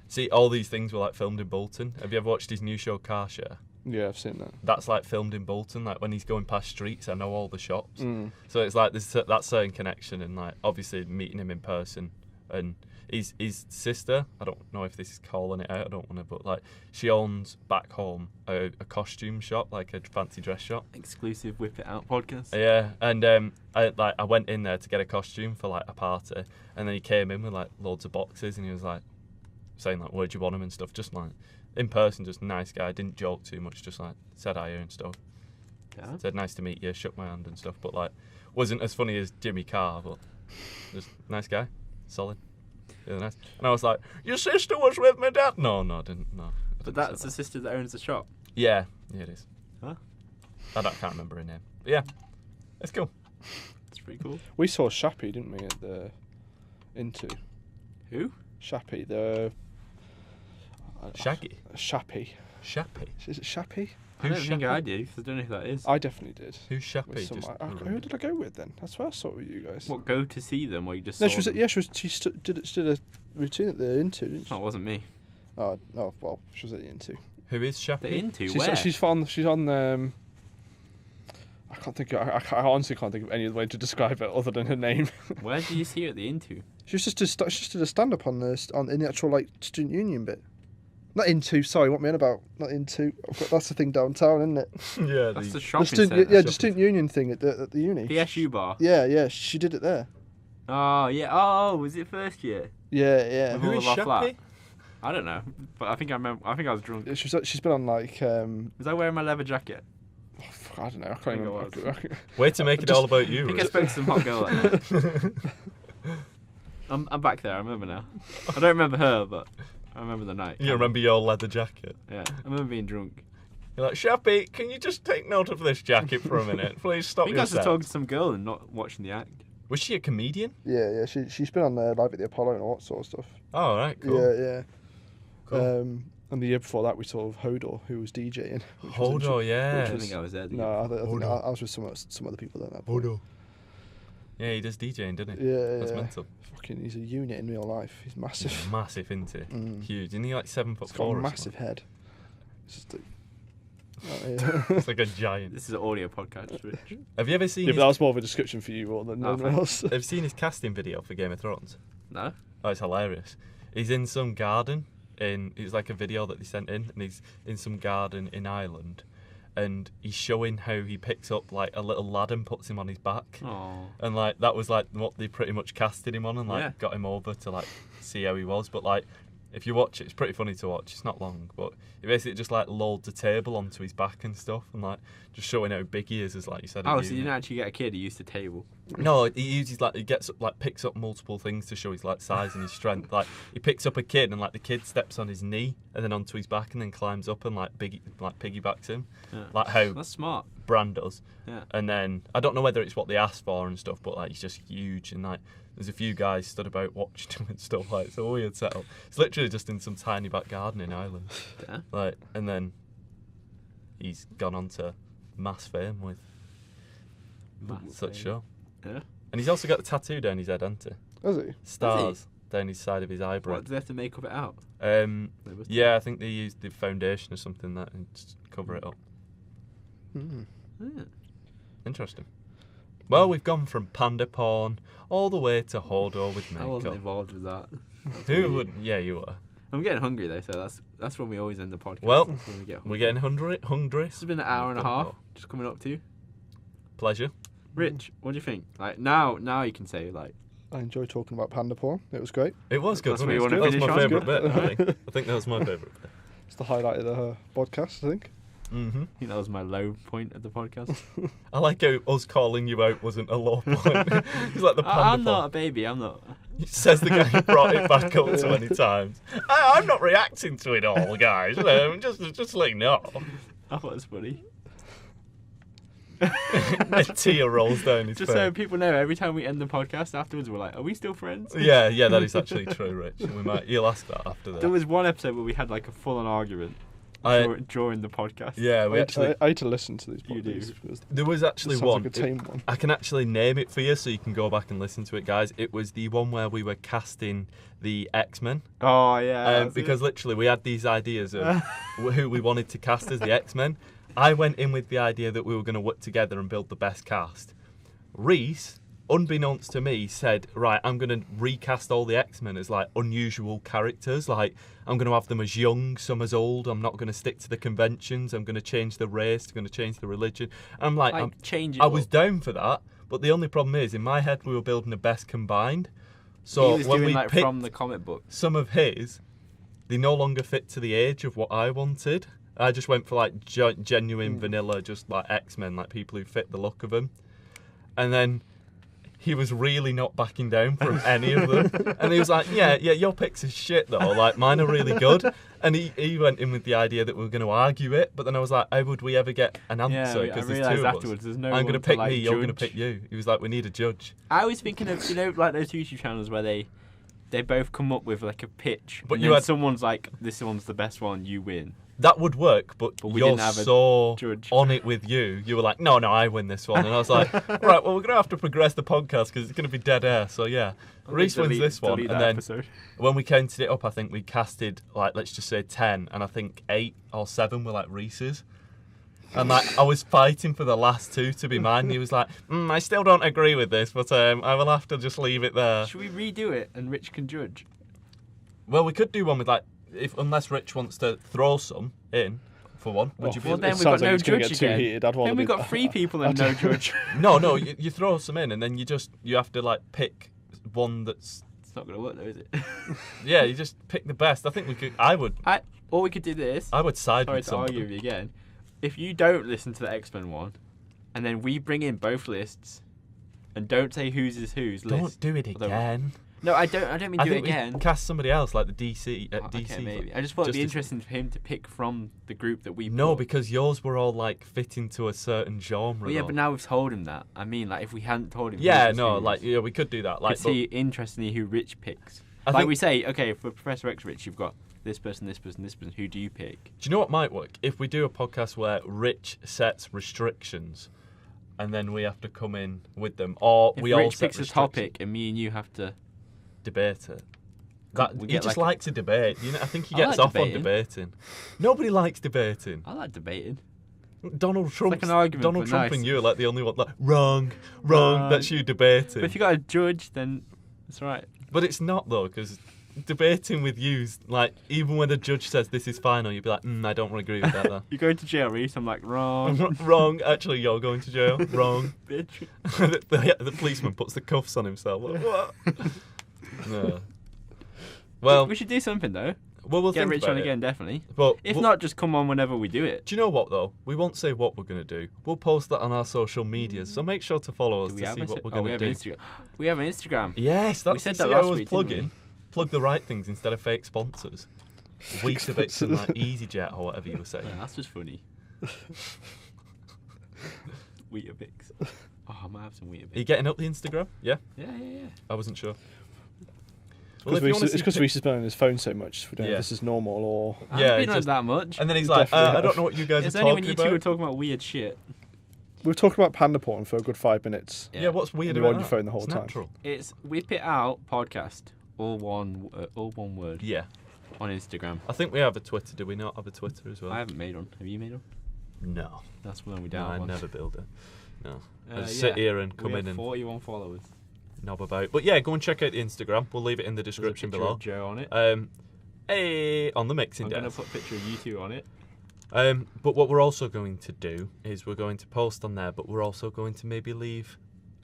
See, all these things were like filmed in Bolton. Have you ever watched his new show Car Share? Yeah, I've seen that. That's like filmed in Bolton. Like when he's going past streets, I know all the shops. Mm. So it's like there's that certain connection, and like obviously meeting him in person, and his sister. I don't know if this is calling it out. I don't want to, but like she owns back home a costume shop, like a fancy dress shop. Exclusive Whip It Out podcast. Yeah, and I went in there to get a costume for like a party, and then he came in with like loads of boxes, and he was like saying like, "Where'd you want them?" and stuff. Just like in person, just nice guy. Didn't joke too much. Just like said hi and stuff. Yeah. Said nice to meet you. Shook my hand and stuff. But like wasn't as funny as Jimmy Carr, but just nice guy, solid. Really nice. And I was like, "Your sister was with my dad." No, I didn't. No. I But didn't that's say the sister that owns the shop. that. Yeah, it is. Huh? I can't remember her name. But yeah, it's cool. That's pretty cool. We saw Shappy, didn't we, at the Into? Who? Shappy, the... Shaggy. Shappy. Shappy. Is it Shappy? I don't Who's think Shappy? I did, 'cause I don't know who that is. I definitely did. Who's Shappy? With some, Just who did I go with then? That's where I saw it with you guys. What, go to see them, or you just No, saw she was. them? Yeah, she did a routine at the Into, didn't she? That wasn't me. Oh, no, well, she was at the Into. Who is Shappy? The Into, She's where? she's on. I can't think. I honestly can't think of any other way to describe it other than her name. Where did you see her at the Into? She was just did a stand up on in the actual like student union bit. Not Into. Sorry, what am I on about? Not Into. That's the thing downtown, isn't it? Yeah, That's the The shopping student, centre. yeah, the student union thing at the uni. The SU bar. Yeah, she did it there. Oh, yeah. Oh, was it first year? Yeah. With Who all is of our flat? Shappy? I don't know, but I think I remember. I think I was drunk. She's been on like Was I wearing my leather jacket? I don't know. I can't think remember. Way to make it all about you. I think I Ruth. spoke to some hot girl that night. I'm back there. I remember now. I don't remember her, but I remember the night. You remember your leather jacket? Yeah, I remember being drunk. You're like, Shappy, can you just take note of this jacket for a minute? Please I stop think I your was just set. talking to some girl and not watching the act. Was she a comedian? Yeah. She's been on live at the Apollo and all that sort of stuff. Oh, right, cool. Yeah. Cool. And the year before that, we saw Hodor, who was DJing. which was Hodor, I yeah. don't think I was there. No, I think Hodor. I was with some other people at that point. Hodor. Yeah, he does DJing, doesn't he? Yeah, That's yeah. mental. Fucking, he's a unit in real life. He's massive. He's massive, isn't he? Mm. Huge. Isn't he like 7'4"? He's got a or massive something? head. It's just like, oh, yeah. It's like a giant. This is an audio podcast, Rich. Have you ever seen? Yeah, but that His, was more of a description for you more than Oh, anyone else. have you seen his casting video for Game of Thrones? No? Oh, it's hilarious. He's in some garden. It's like a video that they sent in, and he's in some garden in Ireland, and he's showing how he picks up like a little lad and puts him on his back. Oh. And like that was like what they pretty much casted him on, and like Yeah. got him over to like see how he was. But like if you watch it, it's pretty funny to watch. It's not long, but he basically just like loads a table onto his back and stuff, and like just showing how big he is, as like you said. Oh, in so you uni. didn't actually get a kid, he used a table. No, he uses like he gets like picks up multiple things to show his like size and his strength. Like he picks up a kid, and like the kid steps on his knee and then onto his back, and then climbs up and like piggybacks him, Yeah. like how That's smart. Bran does. Yeah. And then I don't know whether it's what they asked for and stuff, but like he's just huge, and like there's a few guys stood about watching him and stuff. Like it's a weird setup. It's literally just in some tiny back garden in Ireland. Yeah. Like, and then he's gone on to mass fame with such show. Yeah. And he's also got the tattoo down his head, hasn't he? Has he? Stars down his side of his eyebrow. What, do they have to make up it out? Yeah, I think they used the foundation or something that and just cover it up. Yeah. Interesting. Well, we've gone from panda porn all the way to Hodor with I wasn't makeup. involved with that. Who wouldn't? Yeah, you were. I'm getting hungry though, so that's when we always end the podcast. Well, when we get hungry. we're getting hungry. This has been an hour and a half, just coming up to you. Pleasure. Rich, what do you think? Like now you can say like. I enjoy talking about panda porn. It was great. It was good. That's Wasn't what it? you That was wanna my finish favourite bit. I think that was my favourite bit. It's the highlight of the podcast, I think. Mm-hmm. I think that was my low point of the podcast. I like how us calling you out wasn't a low point. It's like the panda I'm not porn. a baby. I'm not. Says the guy who brought it back up so many times. I'm not reacting to it all, guys. Just like no. I thought it was funny. A tear rolls down his Just face. so people know, every time we end the podcast afterwards, we're like, "Are we still friends?" Yeah, that is actually true, Rich. You'll ask that after that. There was one episode where we had like a full-on argument during the podcast. Yeah, I had to listen to these You do. podcasts. because there was actually it sounds one. like a tame one. I can actually name it for you, so you can go back and listen to it, guys. It was the one where we were casting the X-Men. Oh yeah. Because literally we had these ideas of who we wanted to cast as the X-Men. I went in with the idea that we were going to work together and build the best cast. Reese, unbeknownst to me, said, right, I'm going to recast all the X-Men as like unusual characters. Like, I'm going to have them as young, some as old. I'm not going to stick to the conventions. I'm going to change the race. I'm going to change the religion. I'm like, change it. I was down for that. But the only problem is, in my head, we were building the best combined. So he was when doing we like picked from the comic book. some of his, they no longer fit to the age of what I wanted. I just went for like genuine vanilla, just like X-Men, like people who fit the look of them. And then he was really not backing down from any of them. And he was like, yeah, your picks are shit though. Like mine are really good. And he went in with the idea that we were going to argue it. But then I was like, how would we ever get an answer? I Because realised there's two of afterwards us. there's no I'm one going to to pick like me, you're going to judge. pick you. He was like, we need a judge. I was thinking of like those YouTube channels where they both come up with like a pitch, But and you then had- someone's like, this one's the best one, you win. That would work, but we you're didn't have a so judge. on it with you. You were like, no, I win this one. And I was like, right, well, we're going to have to progress the podcast because it's going to be dead air. So, yeah, Reese wins this one. And then when we counted it up, I think we casted, like, let's just say 10. And I think 8 or 7 were, like, Reese's. And, like, I was fighting for the last 2 to be mine. He was like, I still don't agree with this, but I will have to just leave it there. Should we redo it and Rich can judge? Well, we could do one with, like, unless Rich wants to throw some in for one. Would you be Well, then It we've got sounds like no it's gonna judge get too again. heated. I'd rather Then we've be- got 3 people and no judge. No, you throw some in and then you have to like pick one that's It's not going to work though, is it? yeah, you just pick the best. I think I would Or we could do this. side Sorry with to somebody. argue with you again. If you don't listen to the X-Men one, and then we bring in both lists, and don't say whose is whose Don't list. do it Although- again. No, I don't mean I do it think again. we cast somebody else like the DC. DC. Okay, maybe. I just thought it'd be Justice- interesting for him to pick from the group that we. No, brought. because yours were all like fitting to a certain genre. Well, yeah, though. but now we've told him that. I mean, like if we hadn't told him. Yeah, whose is no, whose, like we could do that. Like, could see interestingly who Rich picks. I Like think- we say, okay, for Professor X Rich, you've got this person, this person, this person. Who do you pick? do you know what might work? If we do a podcast where Rich sets restrictions, and then we have to come in with them, or If we all Rich set picks a restrictions. topic and me and you have to. Debate it. We He get just like a- likes to debate. You know, I think he I gets like off on debating. Nobody likes debating. I like debating. Donald Trump. like an argument, Donald but Trump nice. and you are like the only one. Like wrong. That's you debating. But if you got a judge, then it's right. But it's not though, because debating with you's like even when a judge says this is final, you'd be like, I don't agree with that. Though. You're going to jail, Reese. I'm like, wrong. Wrong. Actually, you're going to jail. Wrong. Bitch. the policeman puts the cuffs on himself. Like, what? No. Well, We should do something though. we'll Get think Rich about on it. again, definitely. But If we'll- not, just come on whenever we do it. do you know what though? We won't say what we're gonna do. We'll post that on our social medias, so make sure to follow us Do we to have see an what we're we gonna have do. an Instagram. We have an Instagram. Yes, that's said see that how I last was week, didn't we? plugging. Plug the right things instead of fake sponsors. Weetabix and like EasyJet or whatever you were saying. Yeah, that's just funny. Weetabix. Oh, I might have some Weetabix. Are you getting up the Instagram? Yeah, Yeah. I wasn't sure. It's if you wanna see because Reese is been on his phone so much. We don't know Yeah. if this is normal or. I Yeah, haven't been on just- that much. And then he's You like, definitely I have. don't know what you guys It's are only when talking you two are about. talking about weird shit. we've talked about panda porn for a good 5 minutes. Yeah, what's weird And you're about on your that? phone the whole It's time. natural. It's Whip It Out podcast, all one word Yeah. on Instagram. I think we have a Twitter. Do we not have a Twitter as well? I haven't made one. Have you made one? No. That's one we No, don't. I have one. never build it. No. I Uh, just sit yeah. here and We come have in and 41 followers. knob about. But yeah, go and check out the Instagram. We'll leave it in the There's a description picture below. of Joe on it. Hey, on the mixing I'm going to desk. put a picture of you two on it. But what we're also going to do is we're going to post on there, but we're also going to maybe leave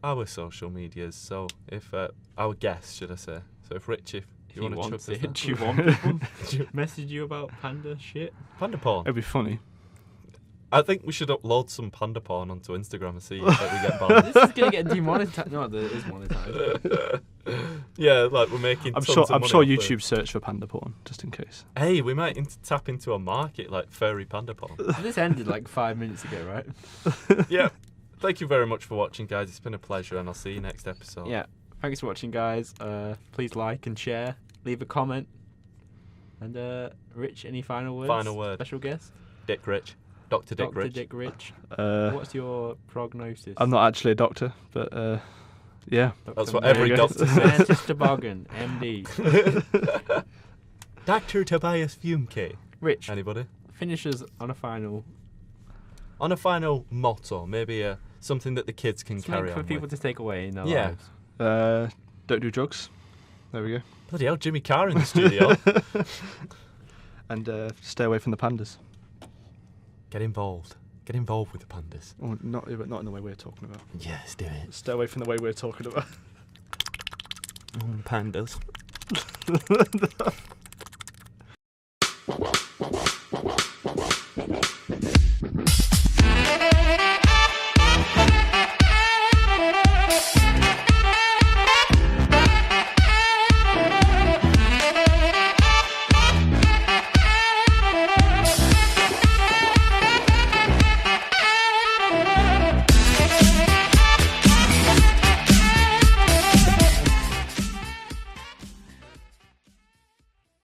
our social medias. So if our guests, should I say? So if Rich, if you want to chuck us it. down. Do you want people message you about panda shit? Panda porn. It'd be funny. I think we should upload some panda porn onto Instagram and see if we get banned. This is going to get demonetized. No, it is monetized. Yeah, like we're making. I'm tons sure. of I'm money sure off it. YouTube search for panda porn just in case. Hey, we might tap into a market like furry panda porn. This ended like 5 minutes ago, right? Yeah. Thank you very much for watching, guys. It's been a pleasure, and I'll see you next episode. Yeah. Thanks for watching, guys. Please like and share. Leave a comment. And Rich, any final words? Final word. Special guest? Dick Rich. Dr. Dick Dr. Rich. Dick Rich. Uh, What's your prognosis? I'm not actually a doctor, but yeah. That's Dr. what every There you go. doctor says. Scientist Toboggan, MD. Dr. Tobias Fumke. Rich, Anybody? finish us on a final. On a final motto, maybe something that the kids can Something carry for on people with. to take away in their Yeah. lives. Don't do drugs. There we go. Bloody hell, Jimmy Carr in the studio. And stay away from the pandas. Get involved. Get involved with the pandas. Oh, not in the way we're talking about. Yes, do it. Stay away from the way we're talking about. Pandas.